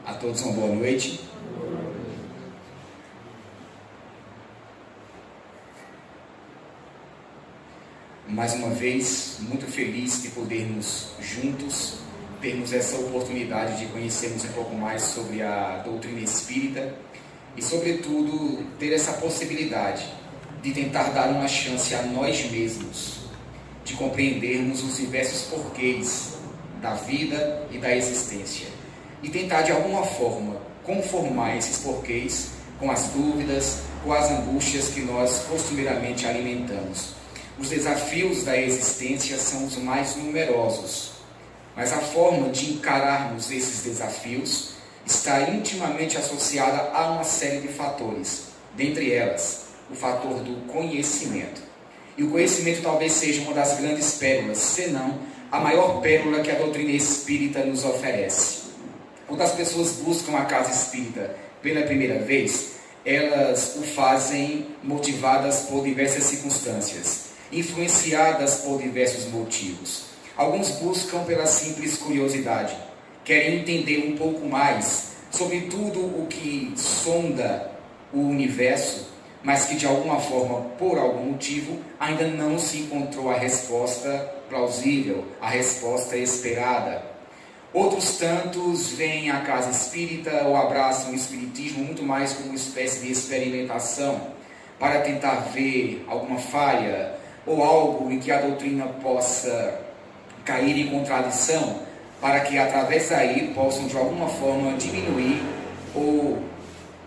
A todos uma boa noite. Mais uma vez, muito feliz de podermos juntos termos essa oportunidade de conhecermos um pouco mais sobre a doutrina espírita e, sobretudo, ter essa possibilidade de tentar dar uma chance a nós mesmos de compreendermos os diversos porquês da vida e da existência e tentar, de alguma forma, conformar esses porquês com as dúvidas, com as angústias que nós costumeiramente alimentamos. Os desafios da existência são os mais numerosos, mas a forma de encararmos esses desafios está intimamente associada a uma série de fatores, dentre elas, o fator do conhecimento. E o conhecimento talvez seja uma das grandes pérolas, se não a maior pérola que a doutrina espírita nos oferece. Quando as pessoas buscam a casa espírita pela primeira vez, elas o fazem motivadas por diversas circunstâncias, influenciadas por diversos motivos. Alguns buscam pela simples curiosidade, querem entender um pouco mais sobre tudo o que sonda o universo, mas que de alguma forma, por algum motivo, ainda não se encontrou a resposta plausível, a resposta esperada. Outros tantos veem a casa espírita ou abraçam o espiritismo muito mais como uma espécie de experimentação, para tentar ver alguma falha ou algo em que a doutrina possa cair em contradição, para que através daí possam de alguma forma diminuir ou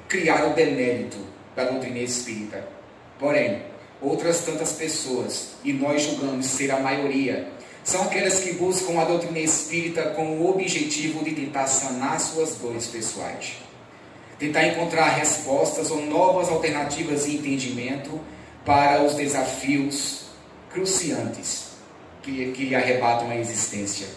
criar o demérito da doutrina espírita. Porém, outras tantas pessoas, e nós julgamos ser a maioria, são aquelas que buscam a doutrina espírita com o objetivo de tentar sanar suas dores pessoais, tentar encontrar respostas ou novas alternativas de entendimento para os desafios cruciantes que arrebatam a existência.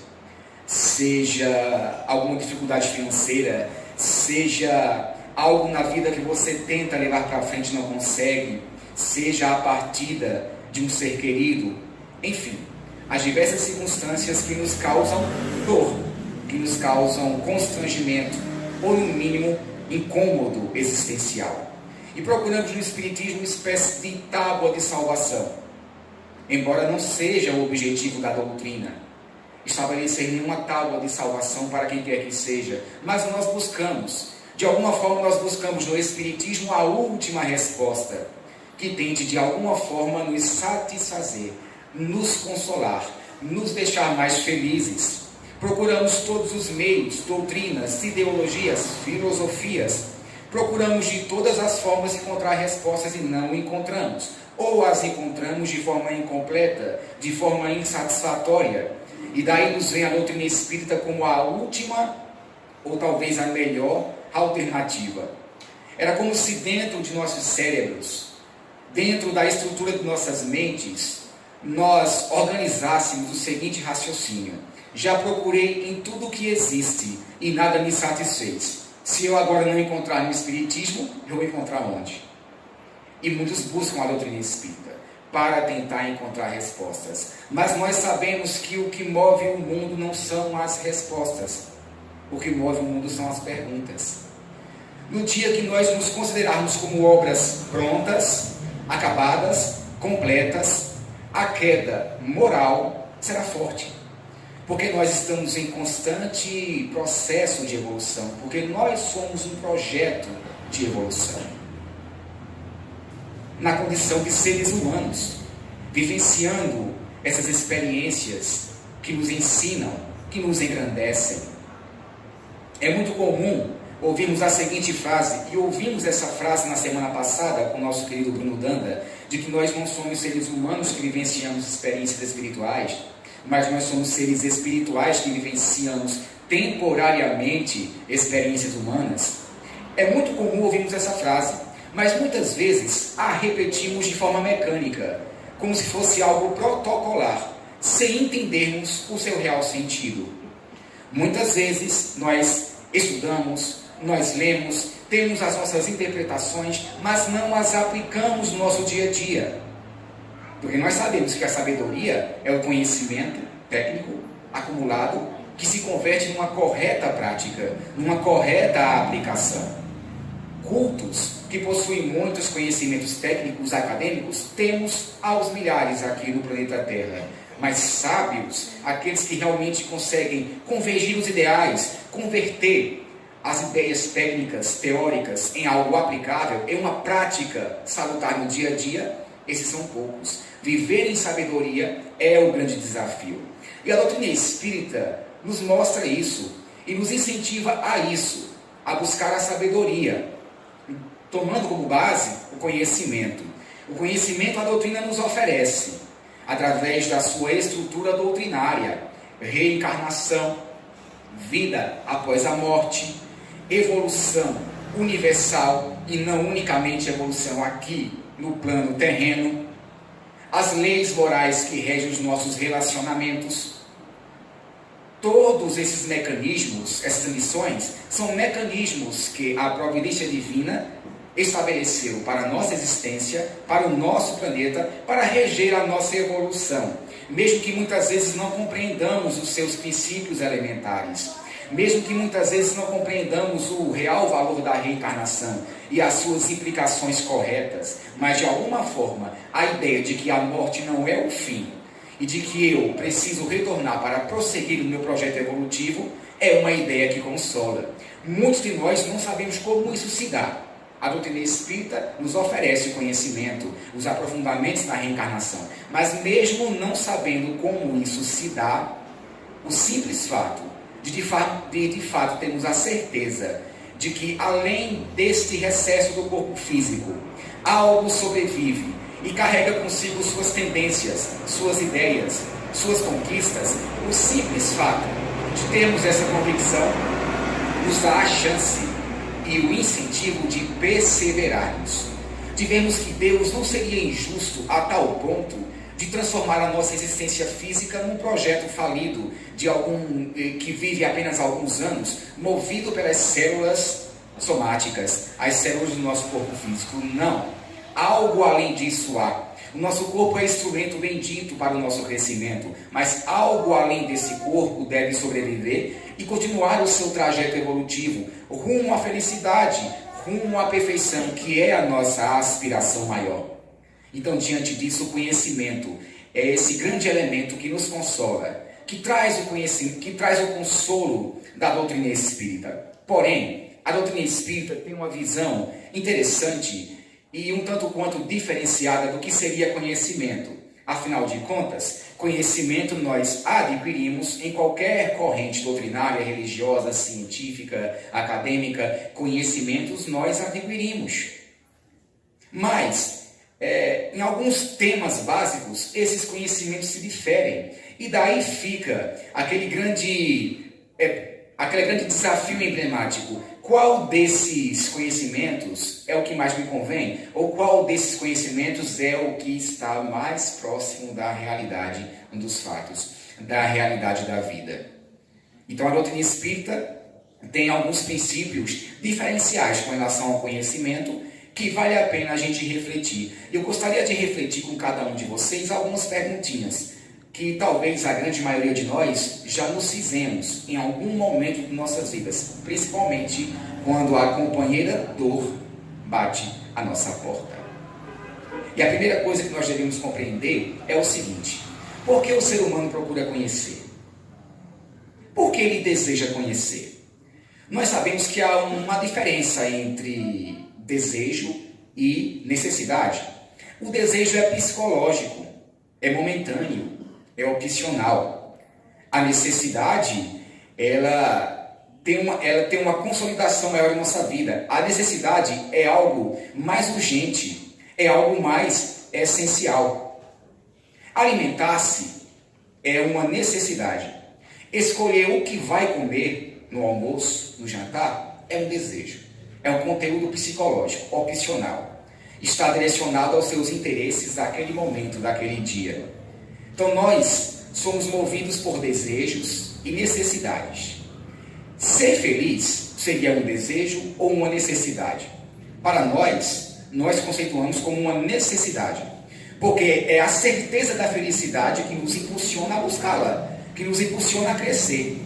Seja alguma dificuldade financeira, seja algo na vida que você tenta levar para frente e não consegue, seja a partida de um ser querido, enfim, as diversas circunstâncias que nos causam dor, que nos causam constrangimento ou, no mínimo, incômodo existencial. E procuramos no Espiritismo uma espécie de tábua de salvação, embora não seja o objetivo da doutrina estabelecer nenhuma tábua de salvação para quem quer que seja, mas nós buscamos, de alguma forma nós buscamos no Espiritismo a última resposta, que tente de alguma forma nos satisfazer, nos consolar, nos deixar mais felizes. Procuramos todos os meios, doutrinas, ideologias, filosofias. Procuramos de todas as formas encontrar respostas e não encontramos. Ou as encontramos de forma incompleta, de forma insatisfatória. E daí nos vem a doutrina espírita como a última, ou talvez a melhor alternativa. Era como se dentro de nossos cérebros, dentro da estrutura de nossas mentes, nós organizássemos o seguinte raciocínio: já procurei em tudo que existe e nada me satisfez. Se eu agora não encontrar no Espiritismo, eu vou encontrar onde? E muitos buscam a doutrina espírita para tentar encontrar respostas. Mas nós sabemos que o que move o mundo não são as respostas. O que move o mundo são as perguntas. No dia que nós nos considerarmos como obras prontas, acabadas, completas, a queda moral será forte. Porque nós estamos em constante processo de evolução. Porque nós somos um projeto de evolução. Na condição de seres humanos, vivenciando essas experiências que nos ensinam, que nos engrandecem. É muito comum ouvirmos a seguinte frase, e ouvimos essa frase na semana passada com o nosso querido Bruno Danda, de que nós não somos seres humanos que vivenciamos experiências espirituais, mas nós somos seres espirituais que vivenciamos temporariamente experiências humanas. É muito comum ouvirmos essa frase, mas muitas vezes a repetimos de forma mecânica, como se fosse algo protocolar, sem entendermos o seu real sentido. Muitas vezes nós estudamos, nós lemos, temos as nossas interpretações, mas não as aplicamos no nosso dia a dia. Porque nós sabemos que a sabedoria é o conhecimento técnico acumulado que se converte numa correta prática, numa correta aplicação. Cultos que possuem muitos conhecimentos técnicos acadêmicos, temos aos milhares aqui no planeta Terra. Mas sábios, aqueles que realmente conseguem convergir os ideais, converter as ideias técnicas, teóricas, em algo aplicável, em uma prática salutar no dia a dia, esses são poucos. Viver em sabedoria é o grande desafio. E a doutrina espírita nos mostra isso e nos incentiva a isso, a buscar a sabedoria, tomando como base o conhecimento. O conhecimento a doutrina nos oferece, através da sua estrutura doutrinária, reencarnação, vida após a morte, evolução universal e não unicamente evolução aqui no plano terreno, as leis morais que regem os nossos relacionamentos. Todos esses mecanismos, essas missões, são mecanismos que a providência divina estabeleceu para a nossa existência, para o nosso planeta, para reger a nossa evolução. Mesmo que muitas vezes não compreendamos os seus princípios elementares, mesmo que muitas vezes não compreendamos o real valor da reencarnação e as suas implicações corretas, mas de alguma forma a ideia de que a morte não é o fim e de que eu preciso retornar para prosseguir o meu projeto evolutivo é uma ideia que consola. Muitos de nós não sabemos como isso se dá. A doutrina espírita nos oferece o conhecimento, os aprofundamentos na reencarnação, mas mesmo não sabendo como isso se dá, o simples fato de fato termos a certeza de que além deste recesso do corpo físico, algo sobrevive e carrega consigo suas tendências, suas ideias, suas conquistas, o simples fato de termos essa convicção nos dá a chance e o incentivo de perseverarmos, de vermos que Deus não seria injusto a tal ponto de transformar a nossa existência física num projeto falido de algum que vive apenas alguns anos, movido pelas células somáticas, as células do nosso corpo físico. Não. Algo além disso há. O nosso corpo é instrumento bendito para o nosso crescimento, mas algo além desse corpo deve sobreviver e continuar o seu trajeto evolutivo rumo à felicidade, rumo à perfeição, que é a nossa aspiração maior. Então, diante disso, o conhecimento é esse grande elemento que nos consola, que traz o conhecimento, que traz o consolo da doutrina espírita. Porém, a doutrina espírita tem uma visão interessante e um tanto quanto diferenciada do que seria conhecimento. Afinal de contas, conhecimento nós adquirimos em qualquer corrente doutrinária, religiosa, científica, acadêmica. Conhecimentos nós adquirimos. Mas, em alguns temas básicos, esses conhecimentos se diferem. E daí fica aquele grande desafio emblemático. Qual desses conhecimentos é o que mais me convém? Ou qual desses conhecimentos é o que está mais próximo da realidade dos fatos, da realidade da vida? Então, a doutrina espírita tem alguns princípios diferenciais com relação ao conhecimento que vale a pena a gente refletir. Eu gostaria de refletir com cada um de vocês algumas perguntinhas que talvez a grande maioria de nós já nos fizemos em algum momento de nossas vidas, principalmente quando a companheira dor bate a nossa porta. E a primeira coisa que nós devemos compreender é o seguinte: por que o ser humano procura conhecer? Por que ele deseja conhecer? Nós sabemos que há uma diferença entre desejo e necessidade. O desejo é psicológico, é momentâneo, é opcional. A necessidade, ela tem uma consolidação maior em nossa vida. A necessidade é algo mais urgente, é algo mais essencial. Alimentar-se é uma necessidade. Escolher o que vai comer no almoço, no jantar, é um desejo. É um conteúdo psicológico, opcional. Está direcionado aos seus interesses daquele momento, daquele dia. Então nós somos movidos por desejos e necessidades. Ser feliz seria um desejo ou uma necessidade? Para nós conceituamos como uma necessidade, porque é a certeza da felicidade que nos impulsiona a buscá-la, que nos impulsiona a crescer.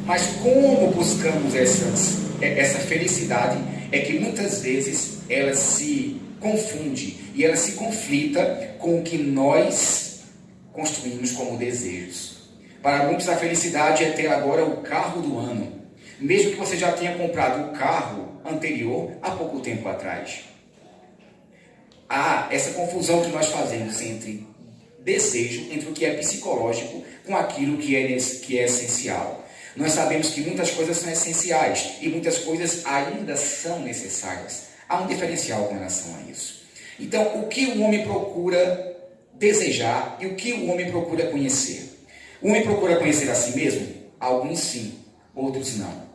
Mas como buscamos essa felicidade é que muitas vezes ela se confunde e ela se conflita com o que nós construímos como desejos. Para muitos a felicidade é ter agora o carro do ano, mesmo que você já tenha comprado o carro anterior há pouco tempo atrás. Há essa confusão que nós fazemos entre desejo, entre o que é psicológico com aquilo que é essencial. Nós sabemos que muitas coisas são essenciais e muitas coisas ainda são necessárias. Há um diferencial com relação a isso. Então, o que o homem procura desejar e o que o homem procura conhecer? O homem procura conhecer a si mesmo? Alguns sim, outros não.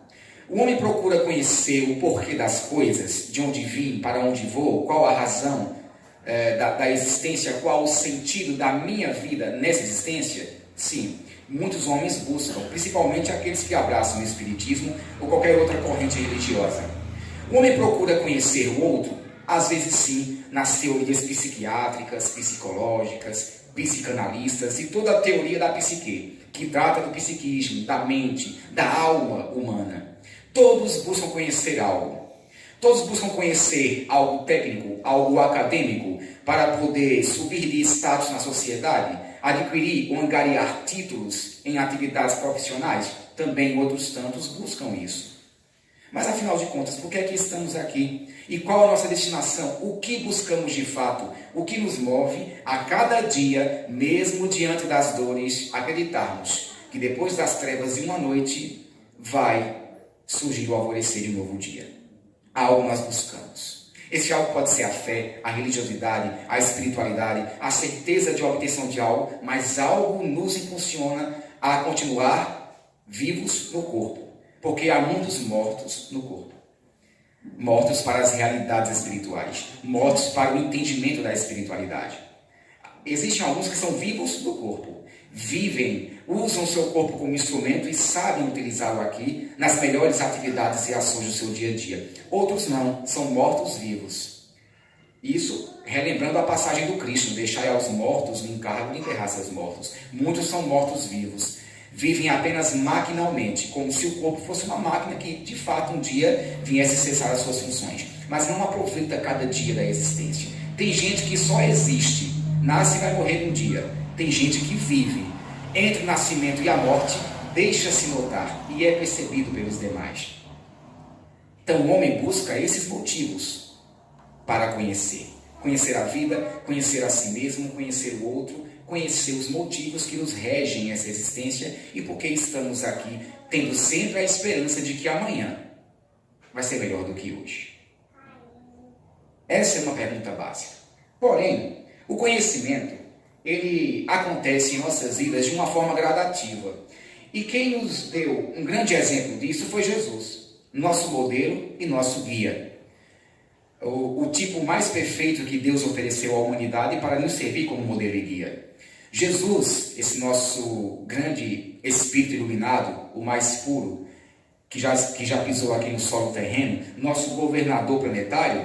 O homem procura conhecer o porquê das coisas, de onde vim, para onde vou, qual a razão da existência, qual o sentido da minha vida nessa existência? Sim, muitos homens buscam, principalmente aqueles que abraçam o espiritismo ou qualquer outra corrente religiosa. O homem procura conhecer o outro, às vezes sim, nas teorias psiquiátricas, psicológicas, psicanalistas e toda a teoria da psique, que trata do psiquismo, da mente, da alma humana. Todos buscam conhecer algo. Todos buscam conhecer algo técnico, algo acadêmico, para poder subir de status na sociedade, adquirir ou angariar títulos em atividades profissionais. Também outros tantos buscam isso. Mas afinal de contas, por que é que estamos aqui? E qual a nossa destinação? O que buscamos de fato? O que nos move a cada dia, mesmo diante das dores, acreditarmos que depois das trevas de uma noite vai surgir o alvorecer de um novo dia. Algo nós buscamos. Esse algo pode ser a fé, a religiosidade, a espiritualidade, a certeza de obtenção de algo, mas algo nos impulsiona a continuar vivos no corpo, porque há mundos mortos no corpo. Mortos para as realidades espirituais, mortos para o entendimento da espiritualidade. Existem alguns que são vivos no corpo, vivem, usam seu corpo como instrumento e sabem utilizá-lo aqui nas melhores atividades e ações do seu dia a dia. Outros não, são mortos-vivos. Isso relembrando a passagem do Cristo, deixai aos mortos o encargo de enterrar seus mortos. Muitos são mortos-vivos, vivem apenas maquinalmente, como se o corpo fosse uma máquina que de fato um dia viesse cessar as suas funções, mas não aproveita cada dia da existência. Tem gente que só existe, nasce e vai morrer um dia. Tem gente que vive, entre o nascimento e a morte, deixa-se notar e é percebido pelos demais. Então o homem busca esses motivos para conhecer. Conhecer a vida, conhecer a si mesmo, conhecer o outro, conhecer os motivos que nos regem essa existência e por que estamos aqui, tendo sempre a esperança de que amanhã vai ser melhor do que hoje. Essa é uma pergunta básica. Porém, o conhecimento ele acontece em nossas vidas de uma forma gradativa. E quem nos deu um grande exemplo disso foi Jesus, nosso modelo e nosso guia. O tipo mais perfeito que Deus ofereceu à humanidade para nos servir como modelo e guia. Jesus, esse nosso grande espírito iluminado, o mais puro, que já pisou aqui no solo terreno, nosso governador planetário,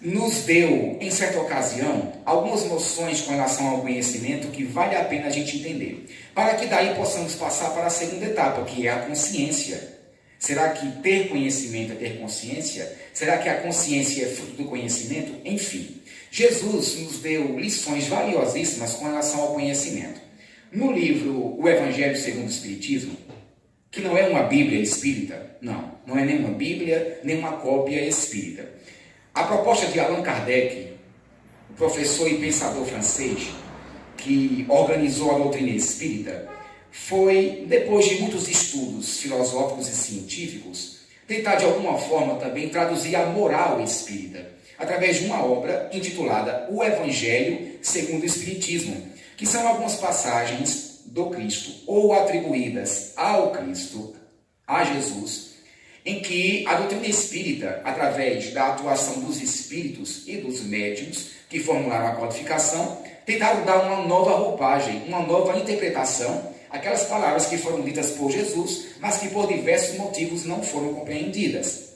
nos deu, em certa ocasião, algumas noções com relação ao conhecimento que vale a pena a gente entender, para que daí possamos passar para a segunda etapa, que é a consciência. Será que ter conhecimento é ter consciência? Será que a consciência é fruto do conhecimento? Enfim, Jesus nos deu lições valiosíssimas com relação ao conhecimento. No livro O Evangelho segundo o Espiritismo, que não é uma Bíblia espírita, não é nem uma Bíblia, nem uma cópia espírita. A proposta de Allan Kardec, o professor e pensador francês, que organizou a doutrina espírita, foi, depois de muitos estudos filosóficos e científicos, tentar de alguma forma também traduzir a moral espírita, através de uma obra intitulada O Evangelho segundo o Espiritismo, que são algumas passagens do Cristo, ou atribuídas ao Cristo, a Jesus, em que a doutrina espírita, através da atuação dos espíritos e dos médiuns que formularam a codificação, tentaram dar uma nova roupagem, uma nova interpretação, aquelas palavras que foram ditas por Jesus, mas que por diversos motivos não foram compreendidas.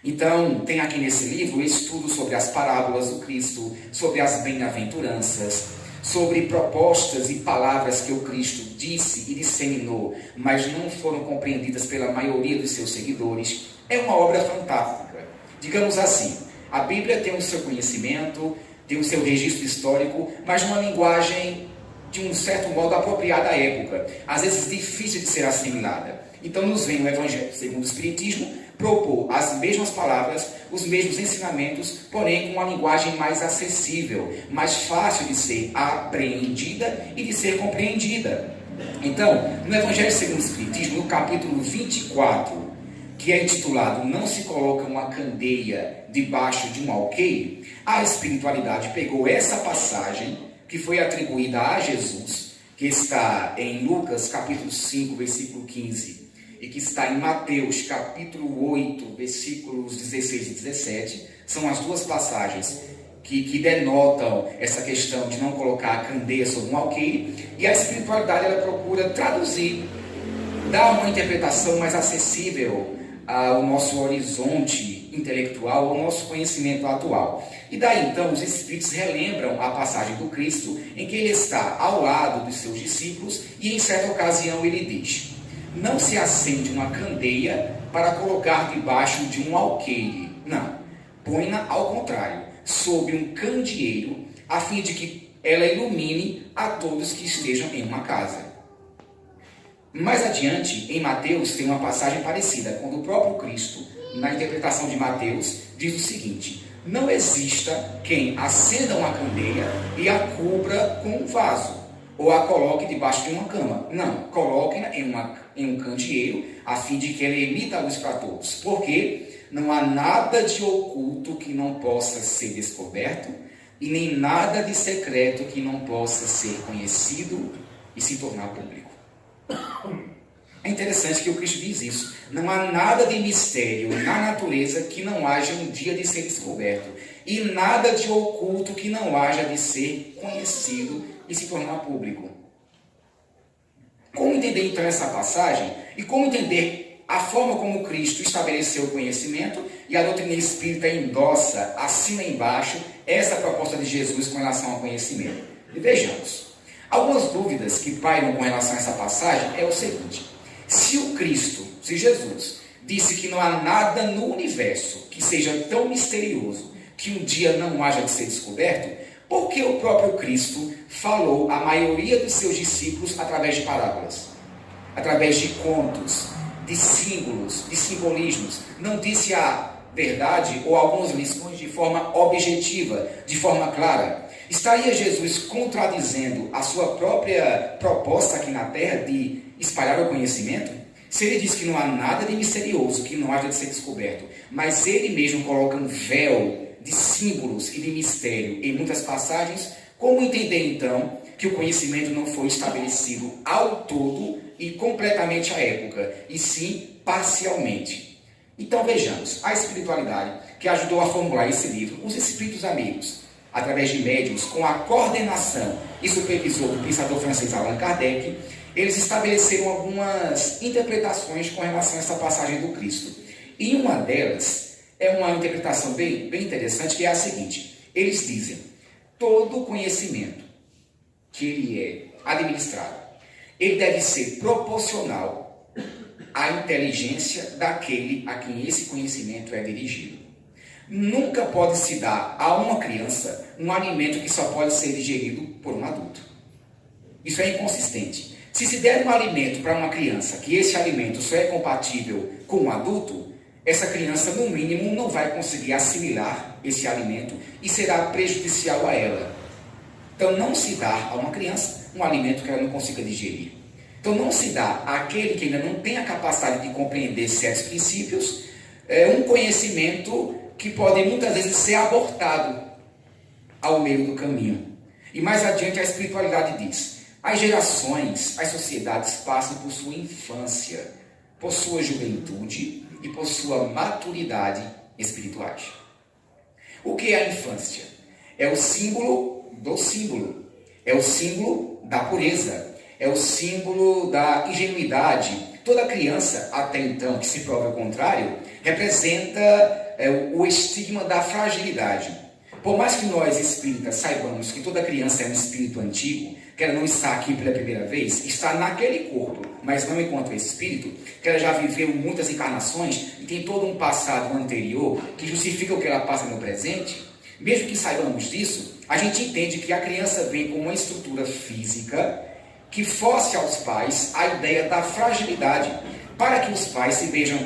Então, tem aqui nesse livro estudo sobre as parábolas do Cristo, sobre as bem-aventuranças, sobre propostas e palavras que o Cristo disse e disseminou, mas não foram compreendidas pela maioria dos seus seguidores, é uma obra fantástica. Digamos assim, a Bíblia tem o seu conhecimento, tem o seu registro histórico, mas numa linguagem de um certo modo apropriada à época, às vezes difícil de ser assimilada. Então nos vem o Evangelho segundo o Espiritismo propor as mesmas palavras, os mesmos ensinamentos, porém com uma linguagem mais acessível, mais fácil de ser apreendida e de ser compreendida. Então, no Evangelho segundo o Espiritismo, no capítulo 24, que é intitulado Não se coloca uma candeia debaixo de um alqueire, a espiritualidade pegou essa passagem que foi atribuída a Jesus, que está em Lucas capítulo 5, versículo 15, e que está em Mateus capítulo 8, versículos 16 e 17, são as duas passagens que denotam essa questão de não colocar a candeia sobre um alqueire, e a espiritualidade ela procura traduzir, dar uma interpretação mais acessível ao nosso horizonte intelectual, ao nosso conhecimento atual. E daí então os Espíritos relembram a passagem do Cristo em que ele está ao lado dos seus discípulos e em certa ocasião ele diz: não se acende uma candeia para colocar debaixo de um alqueire, não, põe-na ao contrário, sob um candeeiro, a fim de que ela ilumine a todos que estejam em uma casa. Mais adiante, em Mateus, tem uma passagem parecida, quando o próprio Cristo, na interpretação de Mateus, diz o seguinte: não exista quem acenda uma candeia e a cubra com um vaso, ou a coloque debaixo de uma cama. Não, coloque-na em um candeeiro, a fim de que ela emita a luz para todos. Porque não há nada de oculto que não possa ser descoberto, e nem nada de secreto que não possa ser conhecido e se tornar público. É interessante que o Cristo diz isso. Não há nada de mistério na natureza que não haja um dia de ser descoberto. E nada de oculto que não haja de ser conhecido e se tornar público. Como entender então essa passagem? E como entender a forma como Cristo estabeleceu o conhecimento e a doutrina espírita endossa, assina embaixo, essa proposta de Jesus com relação ao conhecimento? E vejamos. Algumas dúvidas que pairam com relação a essa passagem é o seguinte: se o Cristo, se Jesus, disse que não há nada no universo que seja tão misterioso que um dia não haja de ser descoberto, por que o próprio Cristo falou à maioria dos seus discípulos através de parábolas, através de contos, de símbolos, de simbolismos? Não disse a verdade ou algumas lições de forma objetiva, de forma clara? Estaria Jesus contradizendo a sua própria proposta aqui na Terra de espalhar o conhecimento? Se ele diz que não há nada de misterioso que não haja de ser descoberto, mas ele mesmo coloca um véu de símbolos e de mistério em muitas passagens, como entender então que o conhecimento não foi estabelecido ao todo e completamente à época, e sim parcialmente? Então vejamos, a espiritualidade que ajudou a formular esse livro, os espíritos amigos, através de médiuns, com a coordenação e supervisor do pensador francês Allan Kardec, eles estabeleceram algumas interpretações com relação a essa passagem do Cristo. E uma delas é uma interpretação bem interessante, que é a seguinte: eles dizem, todo conhecimento que ele é administrado, ele deve ser proporcional à inteligência daquele a quem esse conhecimento é dirigido. Nunca pode se dar a uma criança um alimento que só pode ser digerido por um adulto. Isso é inconsistente. Se se der um alimento para uma criança, que esse alimento só é compatível com um adulto, essa criança, no mínimo, não vai conseguir assimilar esse alimento e será prejudicial a ela. Então, não se dá a uma criança um alimento que ela não consiga digerir. Então, não se dá àquele que ainda não tem a capacidade de compreender certos princípios um conhecimento que pode muitas vezes ser abortado ao meio do caminho. E mais adiante a espiritualidade diz: as gerações, as sociedades passam por sua infância, por sua juventude e por sua maturidade espirituais. O que é a infância? É o símbolo do símbolo, é o símbolo da pureza, é o símbolo da ingenuidade. Toda criança, até então, que se prova o contrário, representa o estigma da fragilidade. Por mais que nós espíritas saibamos que toda criança é um espírito antigo, que ela não está aqui pela primeira vez, está naquele corpo, mas não enquanto espírito, que ela já viveu muitas encarnações e tem todo um passado anterior que justifica o que ela passa no presente, mesmo que saibamos disso, a gente entende que a criança vem com uma estrutura física que force aos pais a ideia da fragilidade, para que os pais se vejam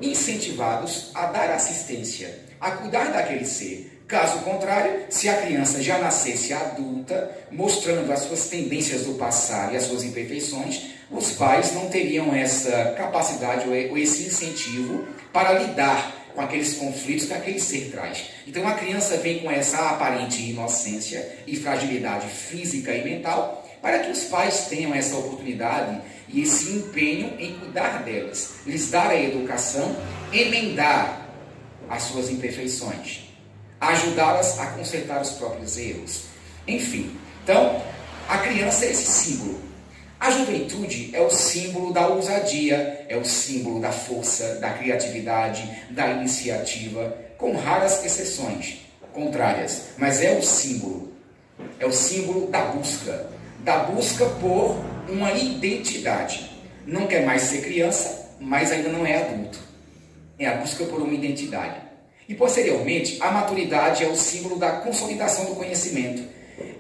incentivados a dar assistência, a cuidar daquele ser. Caso contrário, se a criança já nascesse adulta, mostrando as suas tendências do passado e as suas imperfeições, os pais não teriam essa capacidade ou esse incentivo para lidar com aqueles conflitos que aquele ser traz. Então a criança vem com essa aparente inocência e fragilidade física e mental, para que os pais tenham essa oportunidade e esse empenho em cuidar delas, lhes dar a educação, emendar as suas imperfeições, ajudá-las a consertar os próprios erros. Enfim, então, a criança é esse símbolo. A juventude é o símbolo da ousadia, é o símbolo da força, da criatividade, da iniciativa, com raras exceções contrárias, mas é o símbolo da busca por uma identidade. Não quer mais ser criança, mas ainda não é adulto. É a busca por uma identidade. E, posteriormente, a maturidade é o símbolo da consolidação do conhecimento.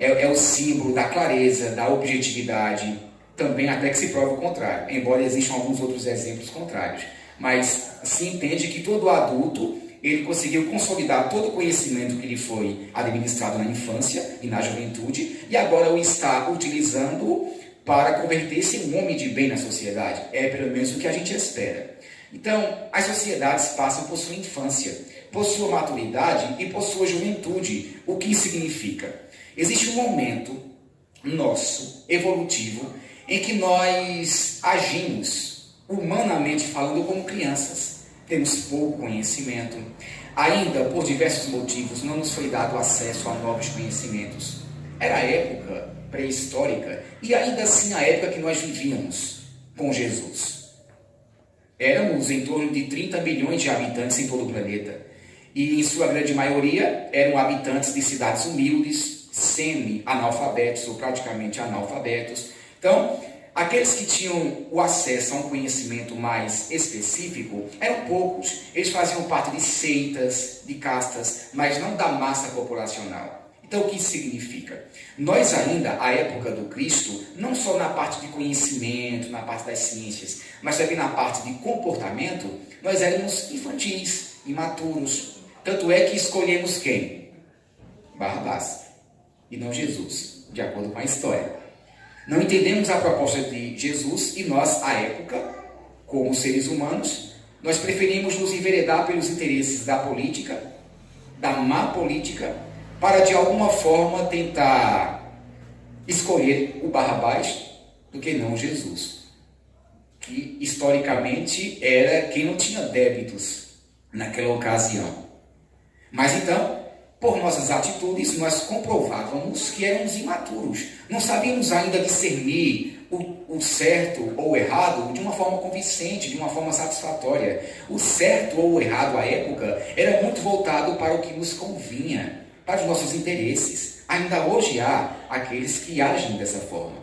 É o símbolo da clareza, da objetividade, também até que se prove o contrário, embora existam alguns outros exemplos contrários. Mas se entende que todo adulto, ele conseguiu consolidar todo o conhecimento que lhe foi administrado na infância e na juventude, e agora o está utilizando para converter-se em um homem de bem na sociedade. É pelo menos o que a gente espera. Então, as sociedades passam por sua infância, por sua maturidade e por sua juventude. O que significa? Existe um momento nosso, evolutivo, em que nós agimos, humanamente falando, como crianças. Temos pouco conhecimento. Ainda, por diversos motivos, não nos foi dado acesso a novos conhecimentos. Era a época pré-histórica e ainda assim a época que nós vivíamos com Jesus. Éramos em torno de 30 milhões de habitantes em todo o planeta. E, em sua grande maioria, eram habitantes de cidades humildes, semi-analfabetos ou praticamente analfabetos. Então, aqueles que tinham o acesso a um conhecimento mais específico eram poucos. Eles faziam parte de seitas, de castas, mas não da massa populacional. Então, o que isso significa? Nós ainda, à época do Cristo, não só na parte de conhecimento, na parte das ciências, mas também na parte de comportamento, nós éramos infantis, imaturos. Tanto é que escolhemos quem? Barrabás, e não Jesus, de acordo com a história. Não entendemos a proposta de Jesus e nós, à época, como seres humanos, nós preferimos nos enveredar pelos interesses da política, da má política, para de alguma forma tentar escolher o Barrabás do que não Jesus, que historicamente era quem não tinha débitos naquela ocasião. Mas então, por nossas atitudes, nós comprovávamos que éramos imaturos. Não sabíamos ainda discernir o certo ou o errado de uma forma convincente, de uma forma satisfatória. O certo ou o errado à época era muito voltado para o que nos convinha, para os nossos interesses. Ainda hoje há aqueles que agem dessa forma.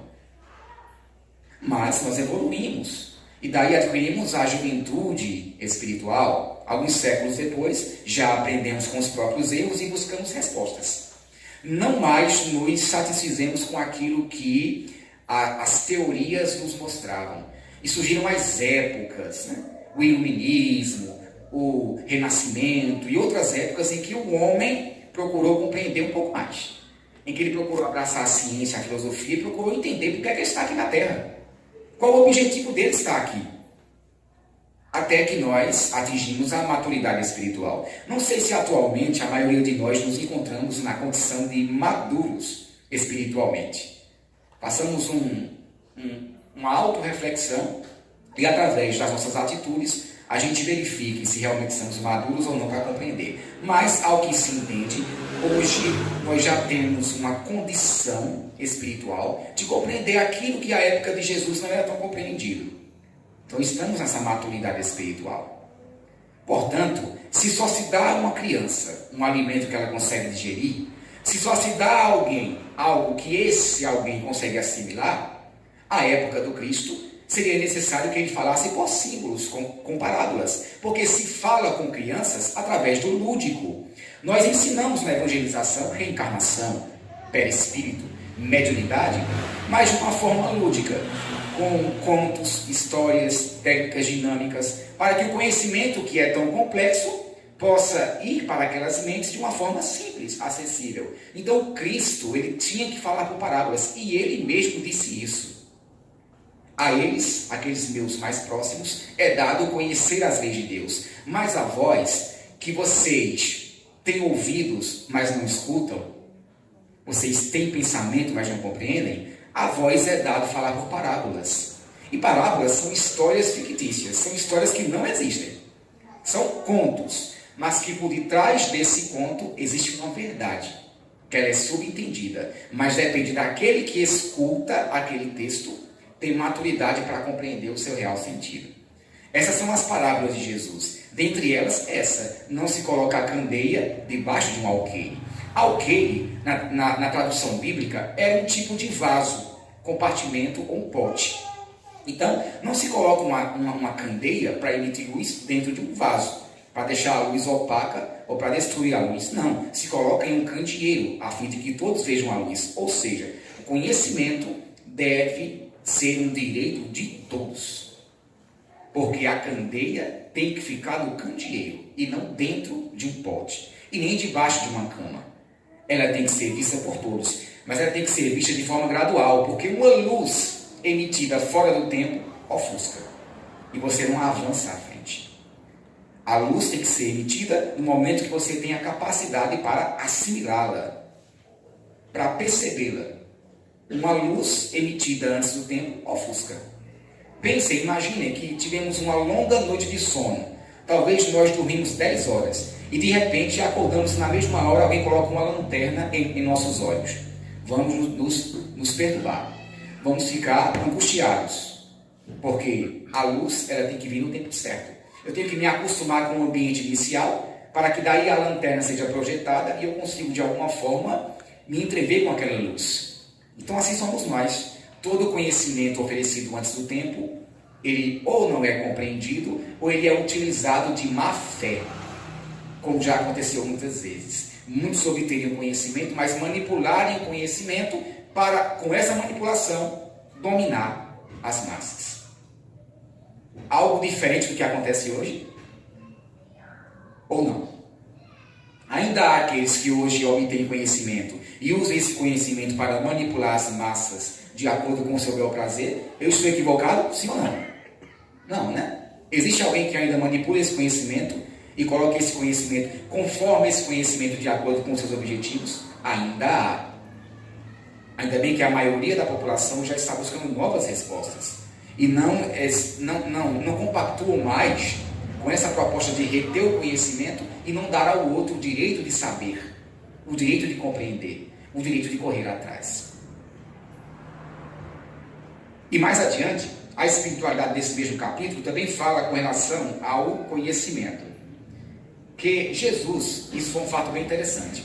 Mas nós evoluímos. E daí adquirimos a juventude espiritual. Alguns séculos depois, já aprendemos com os próprios erros e buscamos respostas. Não mais nos satisfizemos com aquilo que as teorias nos mostravam. E surgiram as épocas, né? O iluminismo, o renascimento e outras épocas em que o homem procurou compreender um pouco mais. Em que ele procurou abraçar a ciência, a filosofia e procurou entender por que é que ele está aqui na Terra. Qual o objetivo dele estar aqui? Até que nós atingimos a maturidade espiritual. Não sei se atualmente a maioria de nós nos encontramos na condição de maduros espiritualmente. Passamos uma autorreflexão e através das nossas atitudes a gente verifique se realmente estamos maduros ou não para compreender. Mas, ao que se entende, hoje nós já temos uma condição espiritual de compreender aquilo que à época de Jesus não era tão compreendido. Então estamos nessa maturidade espiritual. Portanto, se só se dá a uma criança um alimento que ela consegue digerir, se só se dá a alguém algo que esse alguém consegue assimilar, à época do Cristo, seria necessário que ele falasse por símbolos, com parábolas, porque se fala com crianças através do lúdico. Nós ensinamos na evangelização reencarnação, perispírito, mediunidade, mas de uma forma lúdica, com contos, histórias, técnicas dinâmicas, para que o conhecimento que é tão complexo possa ir para aquelas mentes de uma forma simples, acessível. Então, o Cristo, ele tinha que falar por parábolas, e ele mesmo disse isso. A eles, aqueles meus mais próximos, é dado conhecer as leis de Deus, mas a vós, que vocês têm ouvidos, mas não escutam, vocês têm pensamento, mas não compreendem, a vós é dado falar por parábolas. E parábolas são histórias fictícias, são histórias que não existem. São contos, mas que por detrás desse conto existe uma verdade, que ela é subentendida, mas depende daquele que escuta aquele texto, ter maturidade para compreender o seu real sentido. Essas são as parábolas de Jesus. Dentre elas, essa, não se coloca a candeia debaixo de um alqueire. Alqueire, na tradução bíblica, era um tipo de vaso, compartimento ou um pote. Então, não se coloca uma candeia para emitir luz dentro de um vaso, para deixar a luz opaca ou para destruir a luz. Não, se coloca em um candeeiro, a fim de que todos vejam a luz. Ou seja, o conhecimento deve ser um direito de todos. Porque a candeia tem que ficar no candeeiro e não dentro de um pote e nem debaixo de uma cama. Ela tem que ser vista por todos, mas ela tem que ser vista de forma gradual, porque uma luz emitida fora do tempo ofusca e você não avança à frente. A luz tem que ser emitida no momento que você tem a capacidade para assimilá-la, para percebê-la. Uma luz emitida antes do tempo ofusca. Pensem, imaginem que tivemos uma longa noite de sono. Talvez nós dormimos 10 horas e de repente acordamos na mesma hora, alguém coloca uma lanterna em nossos olhos. Vamos nos perturbar. Vamos ficar angustiados. Porque a luz ela tem que vir no tempo certo. Eu tenho que me acostumar com o ambiente inicial para que daí a lanterna seja projetada e eu consigo de alguma forma me entrever com aquela luz. Então assim somos nós. Todo conhecimento oferecido antes do tempo, ele ou não é compreendido, ou ele é utilizado de má fé, como já aconteceu muitas vezes. Muitos obteriam conhecimento, mas manipularem o conhecimento para, com essa manipulação, dominar as massas. Algo diferente do que acontece hoje? Ou não? Ainda há aqueles que hoje obtêm conhecimento e usam esse conhecimento para manipular as massas de acordo com o seu bel prazer. Eu estou equivocado? Sim ou não? Não, né? Existe alguém que ainda manipula esse conhecimento e coloca esse conhecimento, conforme esse conhecimento de acordo com os seus objetivos? Ainda há. Ainda bem que a maioria da população já está buscando novas respostas e não compactuam mais com essa proposta de reter o conhecimento e não dar ao outro o direito de saber, o direito de compreender, o direito de correr atrás. E mais adiante, a espiritualidade desse mesmo capítulo também fala com relação ao conhecimento. Que Jesus, isso foi um fato bem interessante,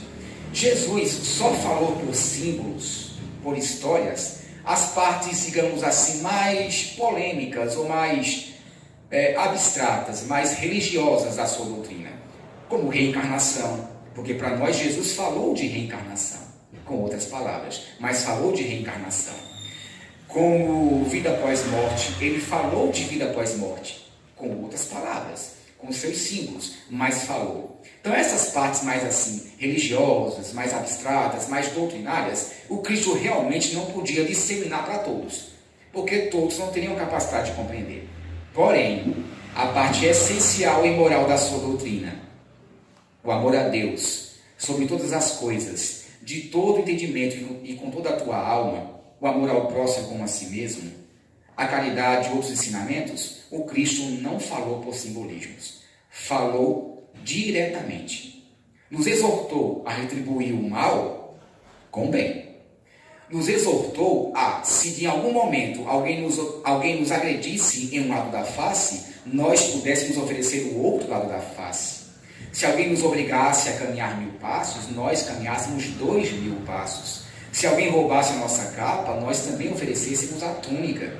Jesus só falou por símbolos, por histórias, as partes, digamos assim, mais polêmicas ou mais abstratas, mais religiosas da sua doutrina, como reencarnação, porque para nós Jesus falou de reencarnação, com outras palavras, mas falou de reencarnação. Como vida após morte, ele falou de vida após morte, com outras palavras, com seus símbolos, mas falou. Então essas partes mais assim, religiosas, mais abstratas, mais doutrinárias, o Cristo realmente não podia disseminar para todos, porque todos não teriam capacidade de compreender. Porém, a parte essencial e moral da sua doutrina, o amor a Deus, sobre todas as coisas, de todo entendimento e com toda a tua alma, o amor ao próximo como a si mesmo, a caridade e outros ensinamentos, o Cristo não falou por simbolismos, falou diretamente. Nos exortou a retribuir o mal com o bem. nos exortou a, se em algum momento alguém nos agredisse em um lado da face, nós pudéssemos oferecer o outro lado da face. Se alguém nos obrigasse a caminhar 1000 passos, nós caminhássemos 2000 passos. Se alguém roubasse a nossa capa, nós também oferecêssemos a túnica.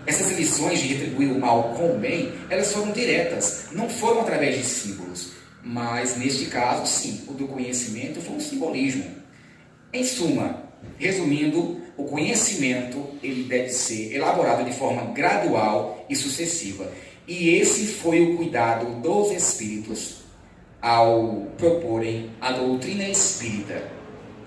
Essas lições de retribuir o mal com o bem, elas foram diretas, não foram através de símbolos. Mas, neste caso, sim, o do conhecimento foi um simbolismo. Em suma, resumindo, o conhecimento ele deve ser elaborado de forma gradual e sucessiva. E esse foi o cuidado dos espíritos ao proporem a doutrina espírita,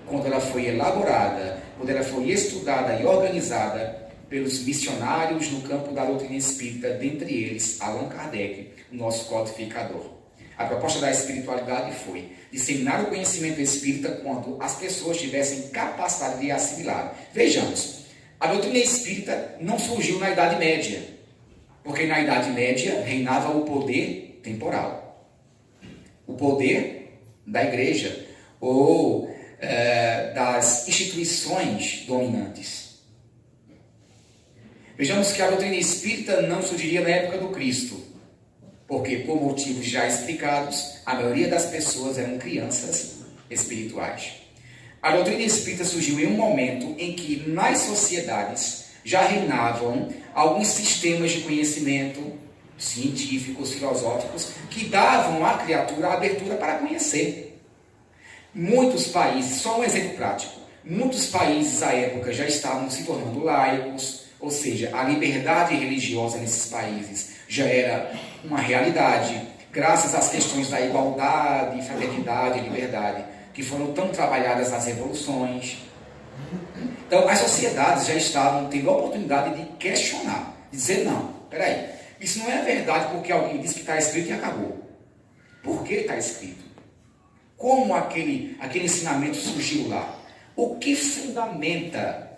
quando ela foi elaborada, quando ela foi estudada e organizada pelos missionários no campo da doutrina espírita, dentre eles Allan Kardec, o nosso codificador. A proposta da espiritualidade foi disseminar o conhecimento espírita quando as pessoas tivessem capacidade de assimilar. Vejamos, a doutrina espírita não surgiu na Idade Média, porque na Idade Média reinava o poder temporal, o poder da igreja ou das instituições dominantes. Vejamos que a doutrina espírita não surgiria na época do Cristo, porque, por motivos já explicados, a maioria das pessoas eram crianças espirituais. A doutrina espírita surgiu em um momento em que nas sociedades já reinavam alguns sistemas de conhecimento científicos, filosóficos, que davam à criatura a abertura para conhecer. Muitos países, só um exemplo prático, muitos países à época já estavam se tornando laicos, ou seja, a liberdade religiosa nesses países já era uma realidade, graças às questões da igualdade, fraternidade e liberdade, que foram tão trabalhadas nas revoluções. Então, as sociedades já estavam tendo a oportunidade de questionar, de dizer, não, peraí, isso não é verdade porque alguém disse que está escrito e acabou. Por que está escrito? Como aquele ensinamento surgiu lá? O que fundamenta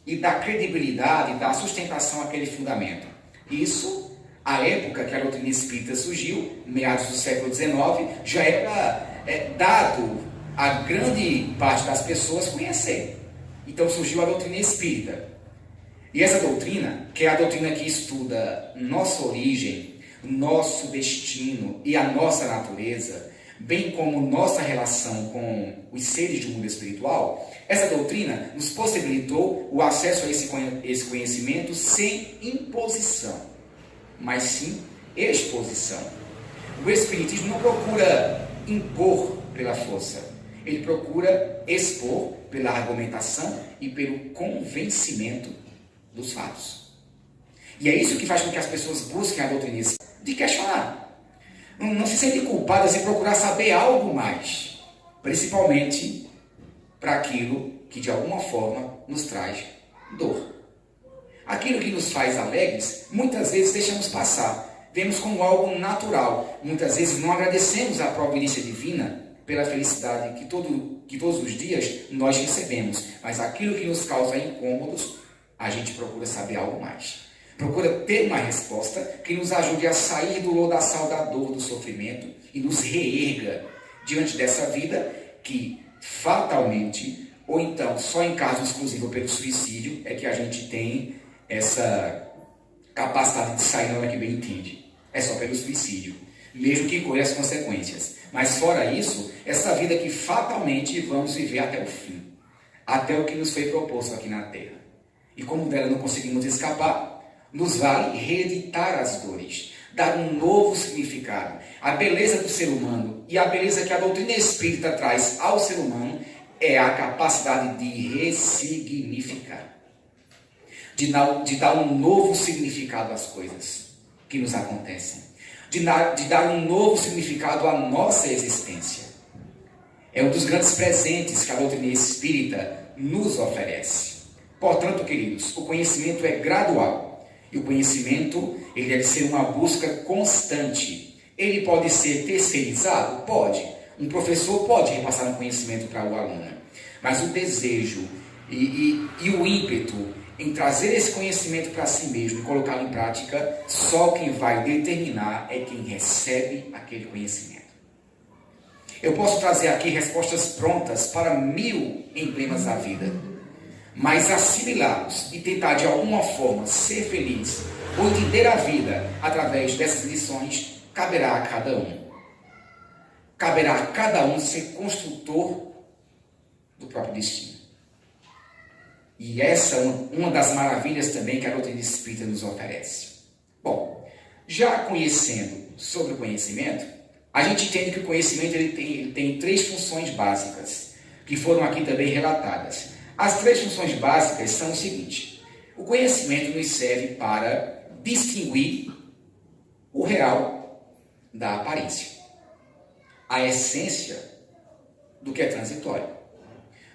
e dá credibilidade, dá sustentação àquele fundamento? Isso, a época que a doutrina espírita surgiu, meados do século XIX, já era dado a grande parte das pessoas conhecer. Então surgiu a doutrina espírita. E essa doutrina, que é a doutrina que estuda nossa origem, nosso destino e a nossa natureza, bem como nossa relação com os seres do mundo espiritual, essa doutrina nos possibilitou o acesso a esse conhecimento sem imposição, mas sim exposição. O Espiritismo não procura impor pela força, ele procura expor pela argumentação e pelo convencimento dos fatos. E é isso que faz com que as pessoas busquem a doutrina de questionar. Não se sentem culpadas em procurar saber algo mais, principalmente para aquilo que de alguma forma nos traz dor. Aquilo que nos faz alegres, muitas vezes deixamos passar, vemos como algo natural, muitas vezes não agradecemos à providência divina pela felicidade que todos os dias nós recebemos, mas aquilo que nos causa incômodos, a gente procura saber algo mais. Procura ter uma resposta que nos ajude a sair do lodaçal da dor, do sofrimento e nos reerga diante dessa vida que fatalmente, ou então só em caso exclusivo pelo suicídio, é que a gente tem essa capacidade de sair na hora que bem entende. É só pelo suicídio, mesmo que colhe as consequências. Mas fora isso, essa vida que fatalmente vamos viver até o fim, até o que nos foi proposto aqui na Terra. E como dela não conseguimos escapar, nos vale reeditar as dores, dar um novo significado. A beleza do ser humano e a beleza que a doutrina espírita traz ao ser humano é a capacidade de ressignificar, de dar um novo significado às coisas que nos acontecem, de dar um novo significado à nossa existência. É um dos grandes presentes que a doutrina espírita nos oferece. Portanto, queridos, o conhecimento é gradual. E o conhecimento, ele deve ser uma busca constante. Ele pode ser terceirizado? Pode. Um professor pode repassar um conhecimento para o aluno. Mas o desejo e o ímpeto em trazer esse conhecimento para si mesmo e colocá-lo em prática, só quem vai determinar é quem recebe aquele conhecimento. Eu posso trazer aqui respostas prontas para 1000 emblemas da vida. mas assimilá-los e tentar de alguma forma ser feliz ou entender a vida através dessas lições, caberá a cada um. Caberá a cada um ser construtor do próprio destino. E essa é uma das maravilhas também que a doutrina espírita nos oferece. Bom, já conhecendo sobre o conhecimento, a gente entende que o conhecimento ele tem três funções básicas, que foram aqui também relatadas. As três funções básicas são o seguinte: o conhecimento nos serve para distinguir o real da aparência, a essência do que é transitório.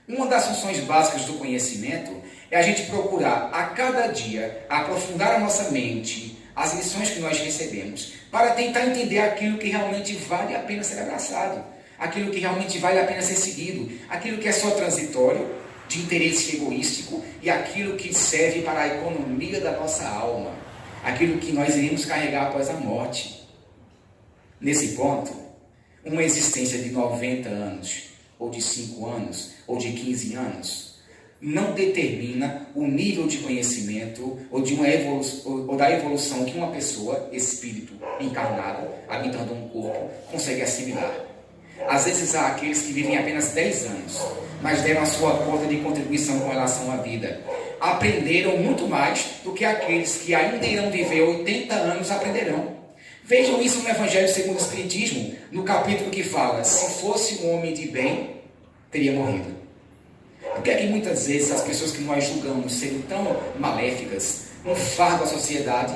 Uma das funções básicas do conhecimento é a gente procurar a cada dia aprofundar a nossa mente, as lições que nós recebemos, para tentar entender aquilo que realmente vale a pena ser abraçado, aquilo que realmente vale a pena ser seguido, aquilo que é só transitório, de interesse egoístico, e aquilo que serve para a economia da nossa alma, aquilo que nós iremos carregar após a morte. Nesse ponto, uma existência de 90 anos, ou de 5 anos, ou de 15 anos, não determina o nível de conhecimento ou da evolução que uma pessoa, espírito encarnado, habitando um corpo, consegue assimilar. Às vezes há aqueles que vivem apenas 10 anos, mas deram a sua cota de contribuição com relação à vida. Aprenderam muito mais do que aqueles que ainda irão viver 80 anos aprenderão. Vejam isso no Evangelho segundo o Espiritismo, no capítulo que fala: se fosse um homem de bem, teria morrido. Porque é que muitas vezes as pessoas que nós julgamos serem tão maléficas, um fardo à sociedade,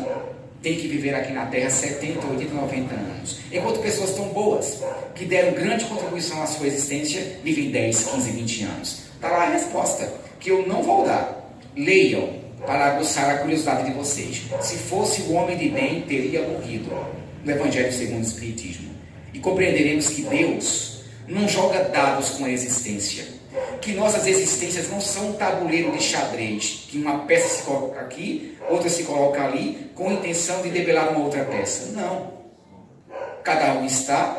têm que viver aqui na Terra 70, 80, 90 anos. Enquanto pessoas tão boas, que deram grande contribuição à sua existência, vivem 10, 15, 20 anos. Está lá a resposta, que eu não vou dar. Leiam, para aguçar a curiosidade de vocês. Se fosse o homem de bem, teria morrido. No Evangelho segundo o Espiritismo. E compreenderemos que Deus não joga dados com a existência. Que nossas existências não são um tabuleiro de xadrez, que uma peça se coloca aqui, outra se coloca ali, com a intenção de debelar uma outra peça. Não. Cada um está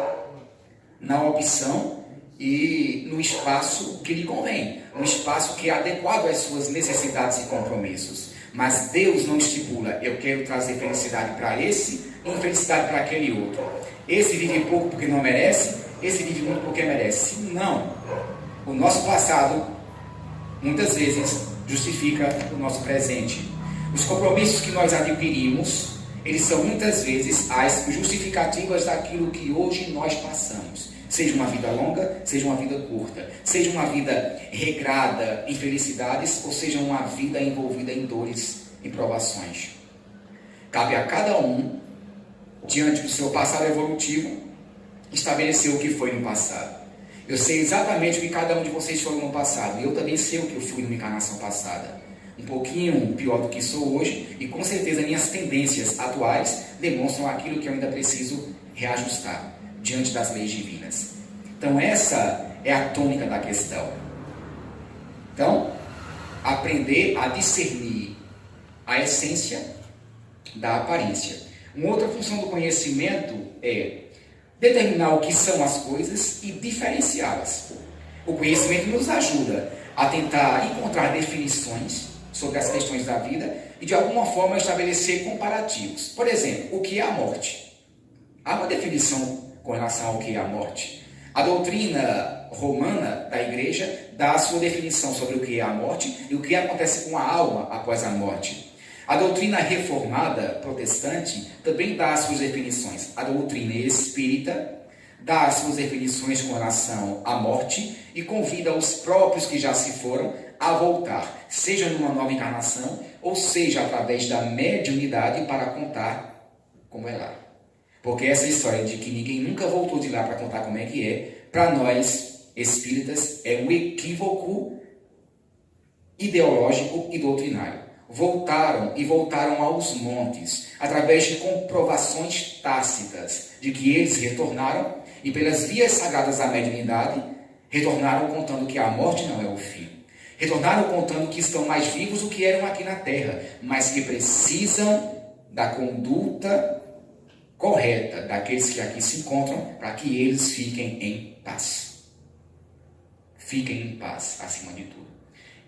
na opção e no espaço que lhe convém, no espaço que é adequado às suas necessidades e compromissos. Mas Deus não estipula: eu quero trazer felicidade para esse e infelicidade para aquele outro. Esse vive pouco porque não merece, esse vive muito porque merece. Não. O nosso passado, muitas vezes, justifica o nosso presente. Os compromissos que nós adquirimos, eles são muitas vezes as justificativas daquilo que hoje nós passamos. Seja uma vida longa, seja uma vida curta. Seja uma vida regrada em felicidades, ou seja uma vida envolvida em dores, em provações. Cabe a cada um, diante do seu passado evolutivo, estabelecer o que foi no passado. Eu sei exatamente o que cada um de vocês foi no passado. E eu também sei o que eu fui numa encarnação passada. Um pouquinho pior do que sou hoje. E com certeza minhas tendências atuais demonstram aquilo que eu ainda preciso reajustar diante das leis divinas. Então essa é a tônica da questão. Então, aprender a discernir a essência da aparência. Uma outra função do conhecimento é determinar o que são as coisas e diferenciá-las. O conhecimento nos ajuda a tentar encontrar definições sobre as questões da vida e, de alguma forma, estabelecer comparativos. Por exemplo, o que é a morte? Há uma definição com relação ao que é a morte. A doutrina romana da igreja dá a sua definição sobre o que é a morte e o que acontece com a alma após a morte. A doutrina reformada protestante também dá as suas definições. A doutrina espírita dá as suas definições com relação à morte e convida os próprios que já se foram a voltar, seja numa nova encarnação ou seja através da mediunidade para contar como é lá. Porque essa história de que ninguém nunca voltou de lá para contar como é que é, para nós espíritas é um equívoco ideológico e doutrinário. Voltaram aos montes, através de comprovações tácitas de que eles retornaram e pelas vias sagradas da mediunidade, retornaram contando que a morte não é o fim. Retornaram contando que estão mais vivos do que eram aqui na Terra, mas que precisam da conduta correta daqueles que aqui se encontram para que eles fiquem em paz. Fiquem em paz, acima de tudo.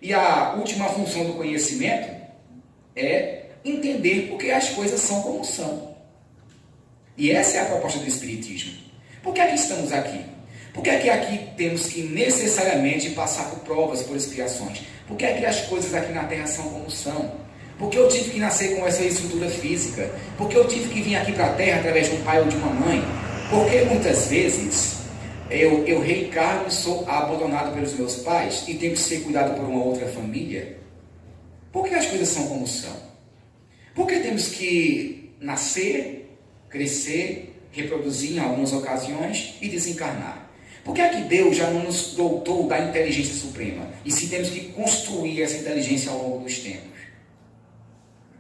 E a última função do conhecimento é entender por que as coisas são como são. E essa é a proposta do Espiritismo. Por que aqui estamos aqui? Por que aqui temos que necessariamente passar por provas, por expiações? Por que as coisas aqui na Terra são como são? Por que eu tive que nascer com essa estrutura física? Por que eu tive que vir aqui para a Terra através de um pai ou de uma mãe? Porque muitas vezes eu reencarno e sou abandonado pelos meus pais e tenho que ser cuidado por uma outra família? Por que as coisas são como são? Por que temos que nascer, crescer, reproduzir em algumas ocasiões e desencarnar? Por que aqui Deus já não nos dotou da inteligência suprema? E se temos que construir essa inteligência ao longo dos tempos?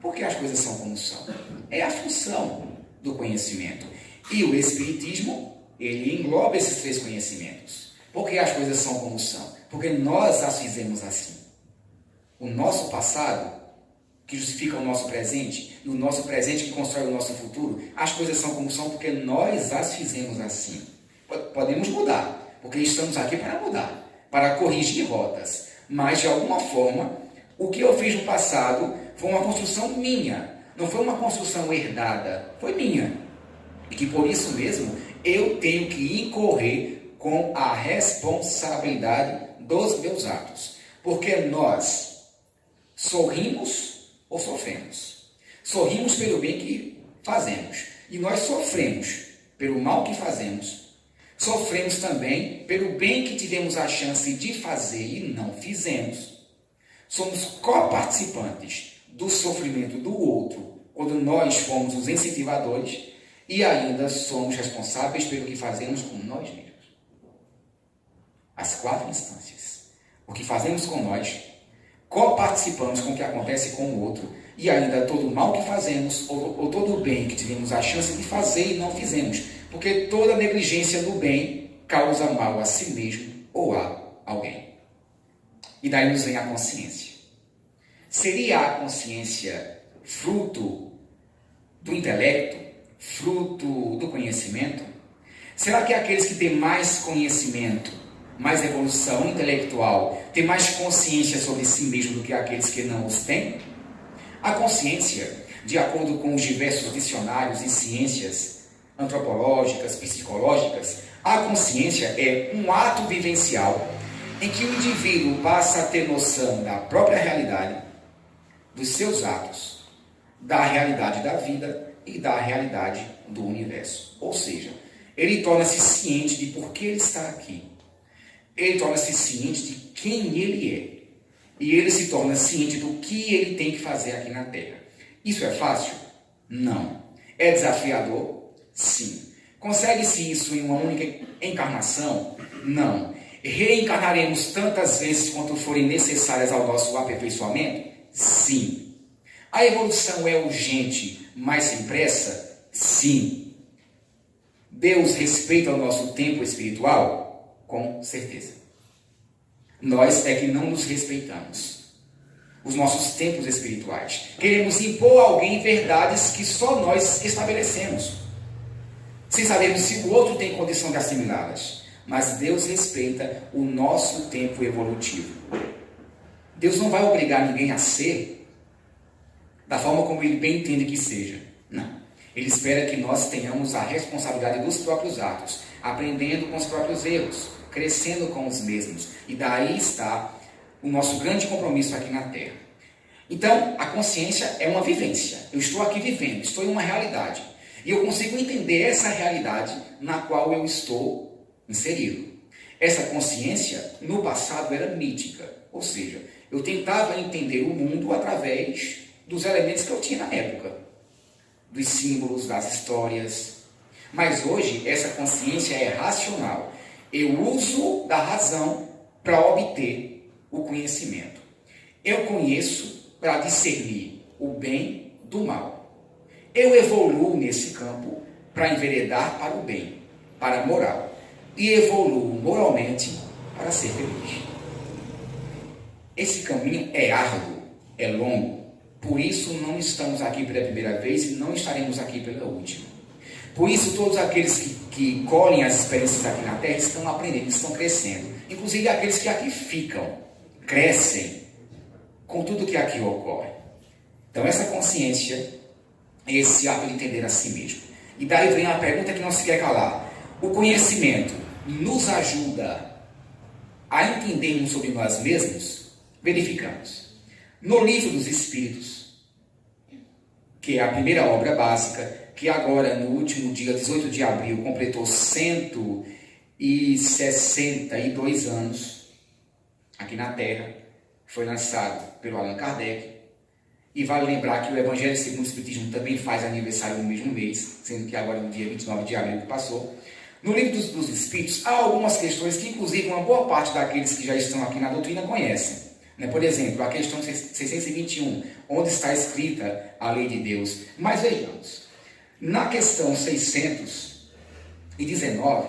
Por que as coisas são como são? É a função do conhecimento. E o Espiritismo, ele engloba esses três conhecimentos. Por que as coisas são como são? Porque nós as fizemos assim. O nosso passado, que justifica o nosso presente, e o nosso presente que constrói o nosso futuro, as coisas são como são porque nós as fizemos assim. Podemos mudar, porque estamos aqui para mudar, para corrigir rotas. Mas, de alguma forma, o que eu fiz no passado foi uma construção minha, não foi uma construção herdada, foi minha. E que por isso mesmo eu tenho que incorrer com a responsabilidade dos meus atos. Porque nós sorrimos ou sofremos. Sorrimos pelo bem que fazemos. E nós sofremos pelo mal que fazemos. Sofremos também pelo bem que tivemos a chance de fazer e não fizemos. Somos coparticipantes do sofrimento do outro, quando nós fomos os incentivadores, e ainda somos responsáveis pelo que fazemos com nós mesmos. As 4 instâncias. O que fazemos com nós, coparticipamos com o que acontece com o outro, e ainda todo o mal que fazemos, ou todo o bem que tivemos a chance de fazer e não fizemos, porque toda negligência no bem causa mal a si mesmo ou a alguém. E daí nos vem a consciência. Seria a consciência fruto do intelecto, fruto do conhecimento? Será que aqueles que têm mais conhecimento, mais evolução intelectual, têm mais consciência sobre si mesmo do que aqueles que não os têm? A consciência, de acordo com os diversos dicionários e ciências antropológicas, psicológicas, a consciência é um ato vivencial em que o indivíduo passa a ter noção da própria realidade, dos seus atos, da realidade da vida e da realidade do universo. Ou seja, ele torna-se ciente de por que ele está aqui. Ele torna-se ciente de quem ele é. E ele se torna ciente do que ele tem que fazer aqui na Terra. Isso é fácil? Não. É desafiador? Sim. Consegue-se isso em uma única encarnação? Não. Reencarnaremos tantas vezes quanto forem necessárias ao nosso aperfeiçoamento? Sim. A evolução é urgente, mas sem pressa? Sim. Deus respeita o nosso tempo espiritual? Com certeza. Nós é que não nos respeitamos. Os nossos tempos espirituais. Queremos impor a alguém verdades que só nós estabelecemos, sem sabermos se o outro tem condição de assimilá-las. Mas Deus respeita o nosso tempo evolutivo. Deus não vai obrigar ninguém a ser da forma como Ele bem entende que seja. Não. Ele espera que nós tenhamos a responsabilidade dos próprios atos, aprendendo com os próprios erros, crescendo com os mesmos. E daí está o nosso grande compromisso aqui na Terra. Então, a consciência é uma vivência. Eu estou aqui vivendo, estou em uma realidade. E eu consigo entender essa realidade na qual eu estou inserido. Essa consciência, no passado, era mítica. Ou seja, eu tentava entender o mundo através dos elementos que eu tinha na época. Dos símbolos, das histórias. Mas hoje, essa consciência é racional. Eu uso da razão para obter o conhecimento. Eu conheço para discernir o bem do mal. Eu evoluo nesse campo para enveredar para o bem, para a moral. E evoluo moralmente para ser feliz. Esse caminho é árduo, é longo. Por isso não estamos aqui pela primeira vez e não estaremos aqui pela última. Por isso todos aqueles que colhem as experiências aqui na Terra estão aprendendo, estão crescendo. Inclusive aqueles que aqui ficam, crescem, com tudo que aqui ocorre. Então, essa consciência é esse ato de entender a si mesmo. E daí vem a pergunta que não se quer calar. O conhecimento nos ajuda a entendermos sobre nós mesmos? Verificamos. No Livro dos Espíritos, que é a primeira obra básica, que agora, no último dia 18 de abril, completou 162 anos aqui na Terra, foi lançado pelo Allan Kardec. E vale lembrar que o Evangelho segundo o Espiritismo também faz aniversário no mesmo mês, sendo que agora no dia 29 de abril que passou. No Livro dos Espíritos, há algumas questões que, inclusive, uma boa parte daqueles que já estão aqui na doutrina conhecem. Por exemplo, a questão 621, onde está escrita a lei de Deus. Mas vejamos, na questão 619,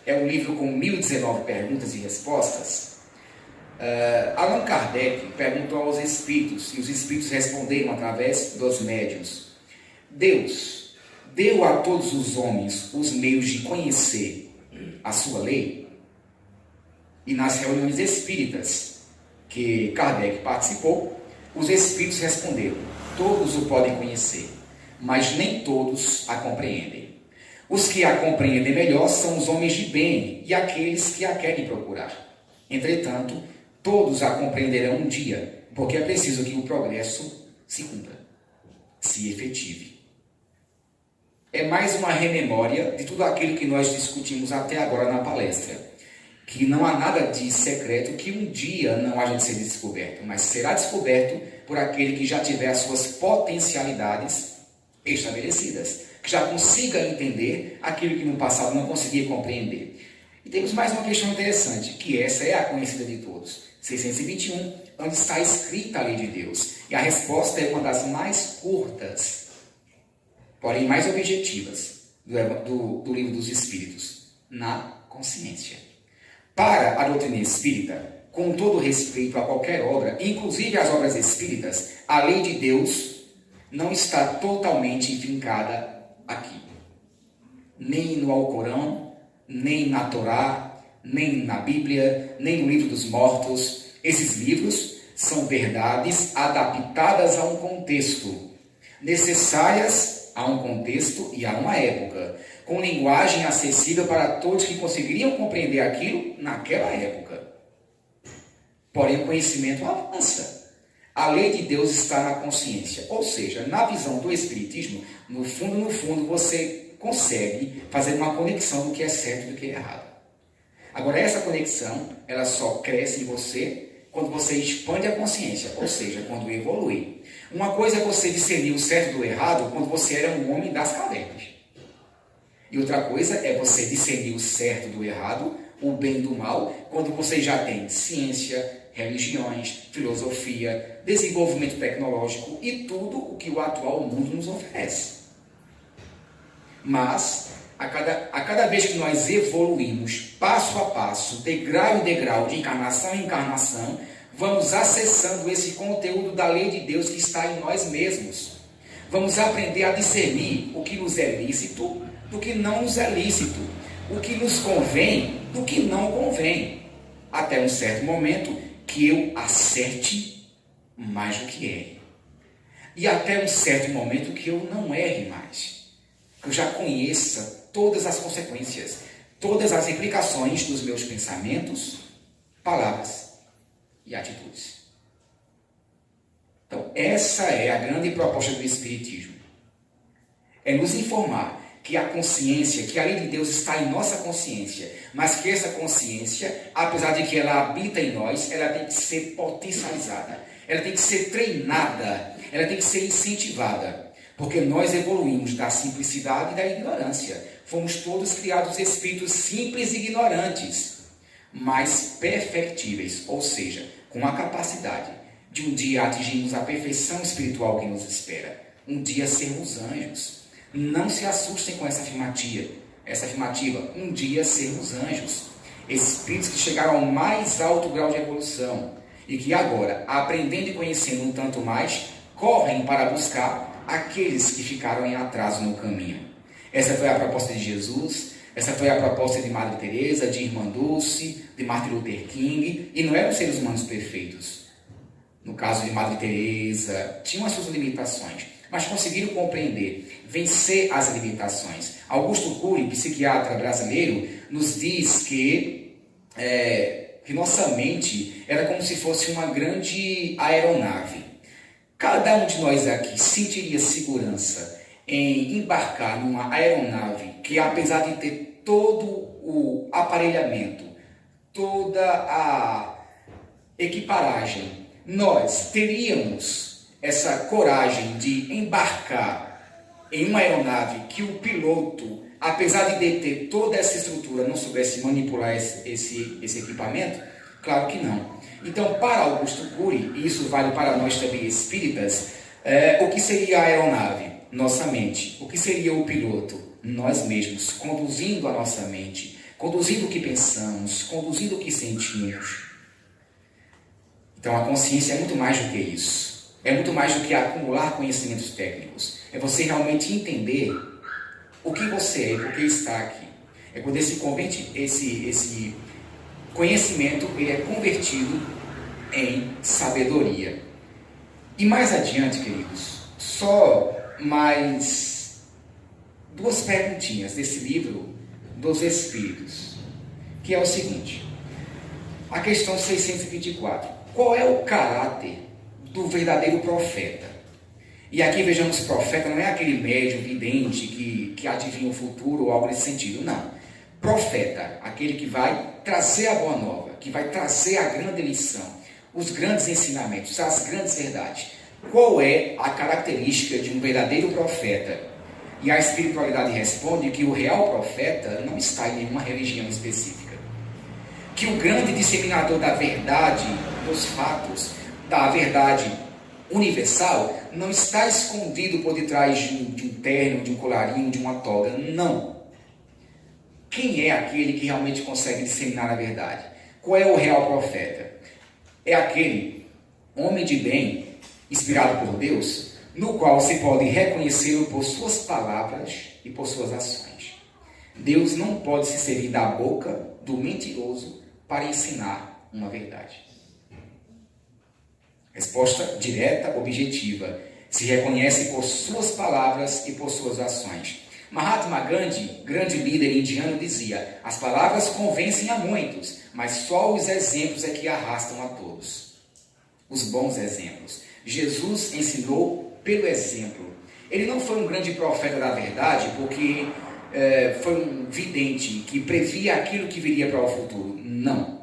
é um livro com 1019 perguntas e respostas. Allan Kardec perguntou aos espíritos, e os espíritos responderam através dos médiuns: Deus deu a todos os homens os meios de conhecer a sua lei? E nas reuniões espíritas que Kardec participou, os espíritos responderam: todos o podem conhecer, mas nem todos a compreendem. Os que a compreendem melhor são os homens de bem e aqueles que a querem procurar. Entretanto, todos a compreenderão um dia, porque é preciso que o progresso se cumpra, se efetive. É mais uma rememória de tudo aquilo que nós discutimos até agora na palestra, que não há nada de secreto que um dia não haja de ser descoberto, mas será descoberto por aquele que já tiver as suas potencialidades estabelecidas, que já consiga entender aquilo que no passado não conseguia compreender. E temos mais uma questão interessante, que essa é a conhecida de todos. 621, onde está escrita a lei de Deus. E a resposta é uma das mais curtas, porém mais objetivas, do Livro dos Espíritos: na consciência. Para a doutrina espírita, com todo respeito a qualquer obra, inclusive as obras espíritas, a lei de Deus não está totalmente enfincada aqui. Nem no Alcorão, nem na Torá, nem na Bíblia, nem no Livro dos Mortos. Esses livros são verdades adaptadas a um contexto, necessárias a um contexto e a uma época, com linguagem acessível para todos que conseguiriam compreender aquilo naquela época. Porém, o conhecimento avança. A lei de Deus está na consciência, ou seja, na visão do Espiritismo, no fundo, você consegue fazer uma conexão do que é certo e do que é errado. Agora, essa conexão, ela só cresce em você quando você expande a consciência, ou seja, quando evolui. Uma coisa é você discernir o certo do errado quando você era um homem das cavernas. E outra coisa é você discernir o certo do errado, o bem do mal, quando você já tem ciência, religiões, filosofia, desenvolvimento tecnológico e tudo o que o atual mundo nos oferece. Mas, a cada vez que nós evoluímos, passo a passo, degrau em degrau, de encarnação em encarnação, vamos acessando esse conteúdo da lei de Deus que está em nós mesmos. Vamos aprender a discernir o que nos é lícito do que não nos é lícito, o que nos convém do que não convém, até um certo momento que eu acerte mais do que erre. E até um certo momento que eu não erre mais, que eu já conheça todas as consequências, todas as implicações dos meus pensamentos, palavras e atitudes. Então, essa é a grande proposta do Espiritismo. É nos informar que a consciência, que a lei de Deus está em nossa consciência, mas que essa consciência, apesar de que ela habita em nós, ela tem que ser potencializada, ela tem que ser treinada, ela tem que ser incentivada, porque nós evoluímos da simplicidade e da ignorância. Fomos todos criados espíritos simples e ignorantes, mas perfectíveis, ou seja, com a capacidade de um dia atingirmos a perfeição espiritual que nos espera, um dia sermos anjos. Não se assustem com essa afirmativa, um dia sermos anjos, espíritos que chegaram ao mais alto grau de evolução e que agora, aprendendo e conhecendo um tanto mais, correm para buscar aqueles que ficaram em atraso no caminho. Essa foi a proposta de Jesus, essa foi a proposta de Madre Teresa, de Irmã Dulce, de Martin Luther King, e não eram seres humanos perfeitos. no caso de Madre Teresa, tinham as suas limitações, mas conseguiram compreender, vencer as limitações. Augusto Cury, psiquiatra brasileiro, nos diz que nossa mente era como se fosse uma grande aeronave. Cada um de nós aqui sentiria segurança em embarcar numa aeronave que, apesar de ter todo o aparelhamento, toda a equiparagem, nós teríamos essa coragem de embarcar em uma aeronave que o piloto, apesar de deter toda essa estrutura, não soubesse manipular esse equipamento? Claro que não. Então, para Augusto Cury, e isso vale para nós também espíritas, o que seria a aeronave? Nossa mente. O que seria o piloto? Nós mesmos, conduzindo a nossa mente, conduzindo o que pensamos, conduzindo o que sentimos. Então, a consciência é muito mais do que isso. É muito mais do que acumular conhecimentos técnicos. É você realmente entender o que você é e por que está aqui. É quando esse conhecimento ele é convertido em sabedoria. E mais adiante, queridos, só mais 2 perguntinhas desse livro dos Espíritos, que é o seguinte: a questão 624. Qual é o caráter do verdadeiro profeta? E aqui vejamos, profeta não é aquele médium vidente que adivinha o futuro ou algo nesse sentido, não. Profeta, aquele que vai trazer a boa nova, que vai trazer a grande lição, os grandes ensinamentos, as grandes verdades. Qual é a característica de um verdadeiro profeta? E a espiritualidade responde que o real profeta não está em nenhuma religião específica. Que o grande disseminador da verdade, dos fatos, da verdade universal, não está escondido por detrás de um terno, de um colarinho, de uma toga. Não. Quem é aquele que realmente consegue disseminar a verdade? Qual é o real profeta? É aquele homem de bem, inspirado por Deus, no qual se pode reconhecê-lo por suas palavras e por suas ações. Deus não pode se servir da boca do mentiroso para ensinar uma verdade. Resposta direta, objetiva. Se reconhece por suas palavras e por suas ações. Mahatma Gandhi, grande líder indiano, dizia: as palavras convencem a muitos, mas só os exemplos é que arrastam a todos. Os bons exemplos. Jesus ensinou pelo exemplo. Ele não foi um grande profeta da verdade porque foi um vidente que previa aquilo que viria para o futuro. Não.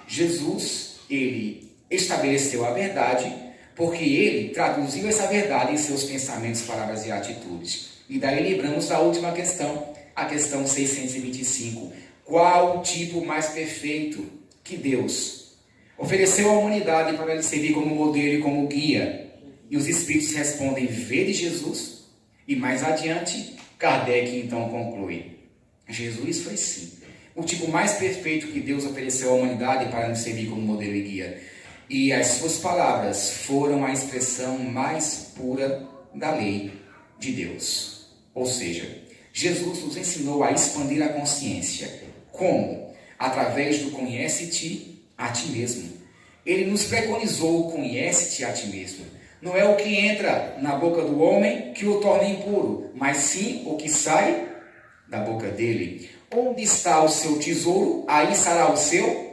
Jesus, ele estabeleceu a verdade porque ele traduziu essa verdade em seus pensamentos, palavras e atitudes. E daí lembramos da última questão, a questão 625. Qual o tipo mais perfeito que Deus ofereceu à humanidade para lhe servir como modelo e como guia? E os Espíritos respondem: vede Jesus. E mais adiante, Kardec então conclui: Jesus foi sim o tipo mais perfeito que Deus ofereceu à humanidade para nos servir como modelo e guia. E as suas palavras foram a expressão mais pura da lei de Deus. Ou seja, Jesus nos ensinou a expandir a consciência. Como? Através do conhece-te a ti mesmo. Ele nos preconizou o conhece-te a ti mesmo. Não é o que entra na boca do homem que o torna impuro, mas sim o que sai da boca dele. Onde está o seu tesouro, aí estará o seu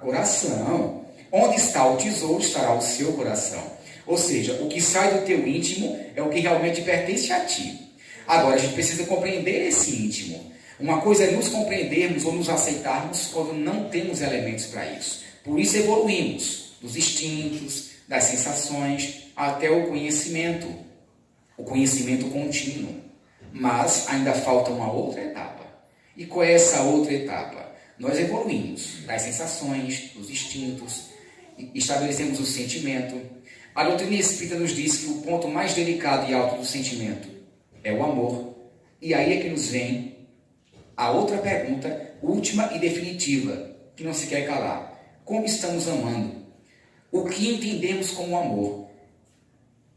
coração. Onde está o tesouro, estará o seu coração. Ou seja, o que sai do teu íntimo é o que realmente pertence a ti. Agora, a gente precisa compreender esse íntimo. Uma coisa é nos compreendermos ou nos aceitarmos quando não temos elementos para isso. Por isso evoluímos dos instintos, das sensações, até o conhecimento contínuo. Mas ainda falta uma outra etapa. E qual é essa outra etapa? Nós evoluímos das sensações, dos instintos, estabelecemos o sentimento. A doutrina espírita nos diz que o ponto mais delicado e alto do sentimento é o amor. E aí é que nos vem a outra pergunta, última e definitiva, que não se quer calar. Como estamos amando? O que entendemos como amor?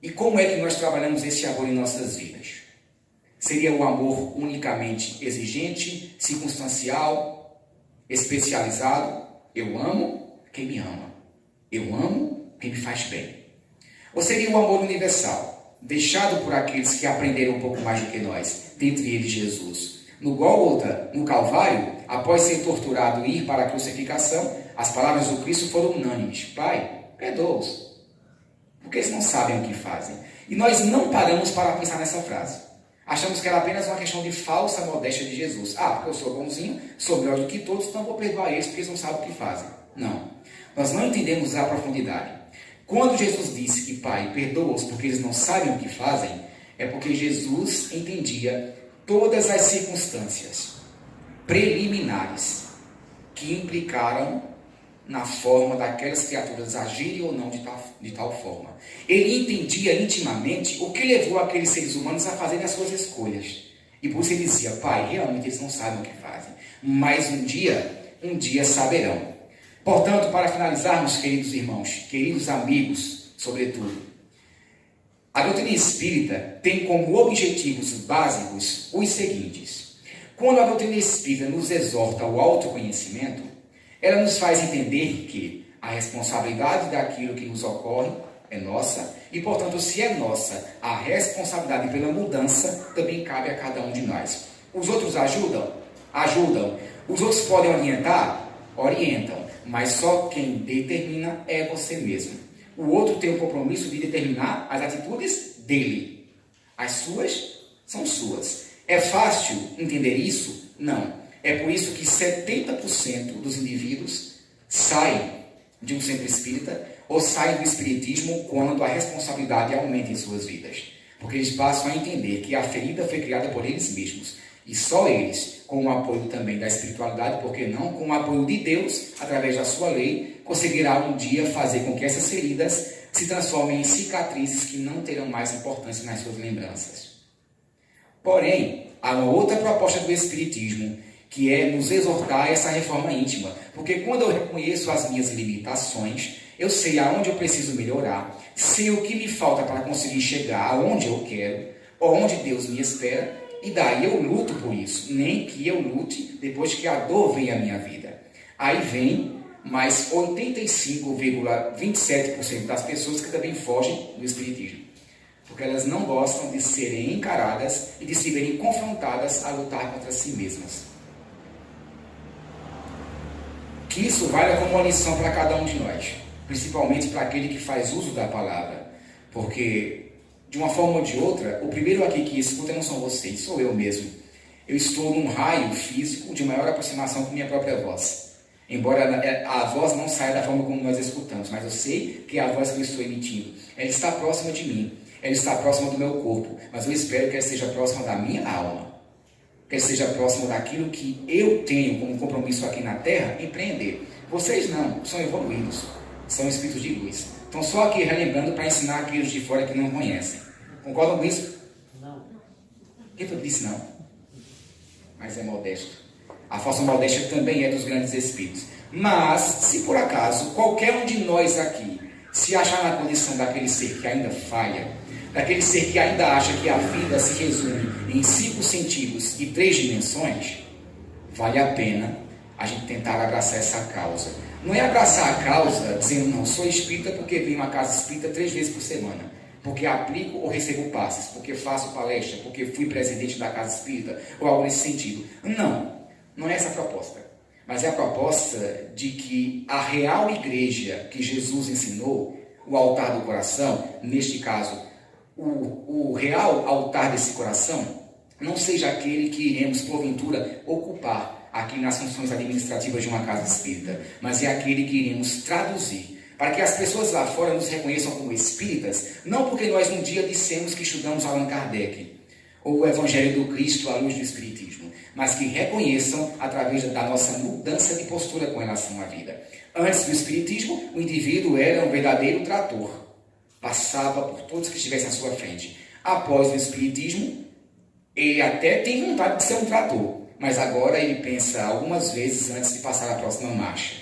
E como é que nós trabalhamos esse amor em nossas vidas? Seria o amor unicamente exigente, circunstancial, especializado. Eu amo quem me ama. Eu amo quem me faz bem. Ou seria o amor universal, deixado por aqueles que aprenderam um pouco mais do que nós, dentre eles Jesus. No Gólgota, no Calvário, após ser torturado e ir para a crucificação, as palavras do Cristo foram unânimes. Pai, perdoa-os, porque eles não sabem o que fazem. E nós não paramos para pensar nessa frase. Achamos que era apenas uma questão de falsa modéstia de Jesus. Porque eu sou bonzinho, sou melhor do que todos, então vou perdoar eles porque eles não sabem o que fazem. Não. Nós não entendemos a profundidade. Quando Jesus disse que, Pai, perdoa-os porque eles não sabem o que fazem, é porque Jesus entendia todas as circunstâncias preliminares que implicaram na forma daquelas criaturas agirem ou não de tal forma. Ele entendia intimamente o que levou aqueles seres humanos a fazerem as suas escolhas. E por isso ele dizia, Pai, realmente eles não sabem o que fazem, mas um dia saberão. Portanto, para finalizarmos, queridos irmãos, queridos amigos, sobretudo, a doutrina espírita tem como objetivos básicos os seguintes. Quando a doutrina espírita nos exorta ao autoconhecimento, ela nos faz entender que a responsabilidade daquilo que nos ocorre é nossa e, portanto, se é nossa, a responsabilidade pela mudança também cabe a cada um de nós. Os outros ajudam? Ajudam. Os outros podem orientar? Orientam. Mas só quem determina é você mesmo. O outro tem o compromisso de determinar as atitudes dele. As suas são suas. É fácil entender isso? Não. É por isso que 70% dos indivíduos saem de um centro espírita ou saem do espiritismo quando a responsabilidade aumenta em suas vidas. Porque eles passam a entender que a ferida foi criada por eles mesmos. E só eles, com o apoio também da espiritualidade, porque não com o apoio de Deus, através da sua lei, conseguirá um dia fazer com que essas feridas se transformem em cicatrizes que não terão mais importância nas suas lembranças. Porém, há uma outra proposta do espiritismo, que é nos exortar a essa reforma íntima. Porque quando eu reconheço as minhas limitações, eu sei aonde eu preciso melhorar, sei o que me falta para conseguir chegar aonde eu quero, onde Deus me espera, e daí eu luto por isso, nem que eu lute depois que a dor vem à minha vida. Aí vem mais 85,27% das pessoas que também fogem do espiritismo. Porque elas não gostam de serem encaradas e de se verem confrontadas a lutar contra si mesmas. Que isso valha como uma lição para cada um de nós, principalmente para aquele que faz uso da palavra. Porque, de uma forma ou de outra, o primeiro aqui que escuta não são vocês, sou eu mesmo. Eu estou num raio físico de maior aproximação com minha própria voz. Embora a voz não saia da forma como nós escutamos, mas eu sei que é a voz que eu estou emitindo. Ela está próxima de mim, ela está próxima do meu corpo, mas eu espero que ela esteja próxima da minha alma. Que ela esteja próxima daquilo que eu tenho como compromisso aqui na Terra, empreender. Vocês não, são evoluídos, são espíritos de luz. Estão só aqui relembrando para ensinar aqueles de fora que não conhecem. Concordam com isso? Não. Quem foi que disse não? Mas é modesto. A falsa modéstia também é dos grandes espíritos. Mas, se por acaso, qualquer um de nós aqui se achar na condição daquele ser que ainda falha, daquele ser que ainda acha que a vida se resume em 5 sentidos e 3 dimensões, vale a pena a gente tentar abraçar essa causa. Não é abraçar a causa dizendo, não, sou espírita porque venho a casa espírita 3 vezes por semana, porque aplico ou recebo passes, porque faço palestra, porque fui presidente da casa espírita, ou algo nesse sentido. Não é essa a proposta. Mas é a proposta de que a real igreja que Jesus ensinou, o altar do coração, neste caso, o real altar desse coração, não seja aquele que iremos, porventura, ocupar aqui nas funções administrativas de uma casa espírita, mas é aquele que iremos traduzir, para que as pessoas lá fora nos reconheçam como espíritas, não porque nós um dia dissemos que estudamos Allan Kardec, ou o Evangelho do Cristo à luz do Espiritismo, mas que reconheçam através da nossa mudança de postura com relação à vida. Antes do Espiritismo, o indivíduo era um verdadeiro trator, passava por todos que estivessem à sua frente. Após o Espiritismo, ele até tem vontade de ser um trator, mas agora ele pensa algumas vezes antes de passar a próxima marcha.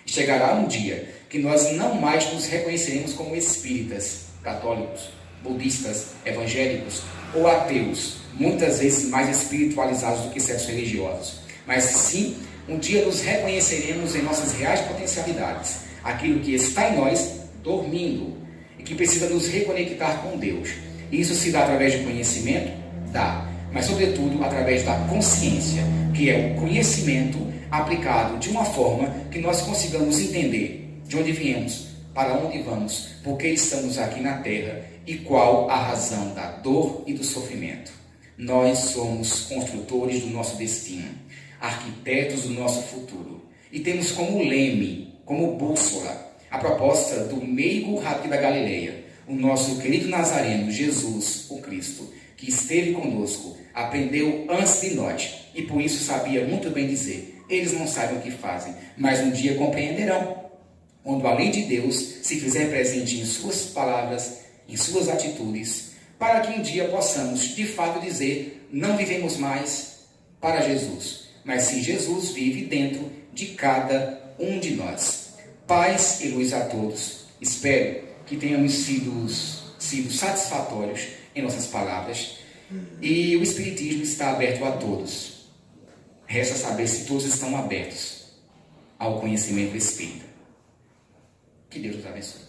Chegará um dia que nós não mais nos reconheceremos como espíritas, católicos, budistas, evangélicos ou ateus, muitas vezes mais espiritualizados do que certos religiosos, mas sim Um dia nos reconheceremos em nossas reais potencialidades, aquilo que está em nós dormindo e que precisa nos reconectar com Deus. Isso se dá através de conhecimento? Dá, mas sobretudo através da consciência, que é o conhecimento aplicado de uma forma que nós consigamos entender de onde viemos, para onde vamos, por que estamos aqui na Terra e qual a razão da dor e do sofrimento. Nós somos construtores do nosso destino, arquitetos do nosso futuro e temos como leme, como bússola, a proposta do meigo Rabi da Galileia, o nosso querido Nazareno, Jesus, o Cristo, que esteve conosco, aprendeu antes de nós e por isso sabia muito bem dizer: eles não sabem o que fazem, mas um dia compreenderão, quando a lei de Deus se fizer presente em suas palavras, em suas atitudes, para que um dia possamos de fato dizer: não vivemos mais para Jesus, mas sim Jesus vive dentro de cada um de nós. Paz e luz a todos. Espero que tenhamos sido satisfatórios em nossas palavras. E o Espiritismo está aberto a todos. Resta saber se todos estão abertos ao conhecimento espírita. Que Deus os abençoe.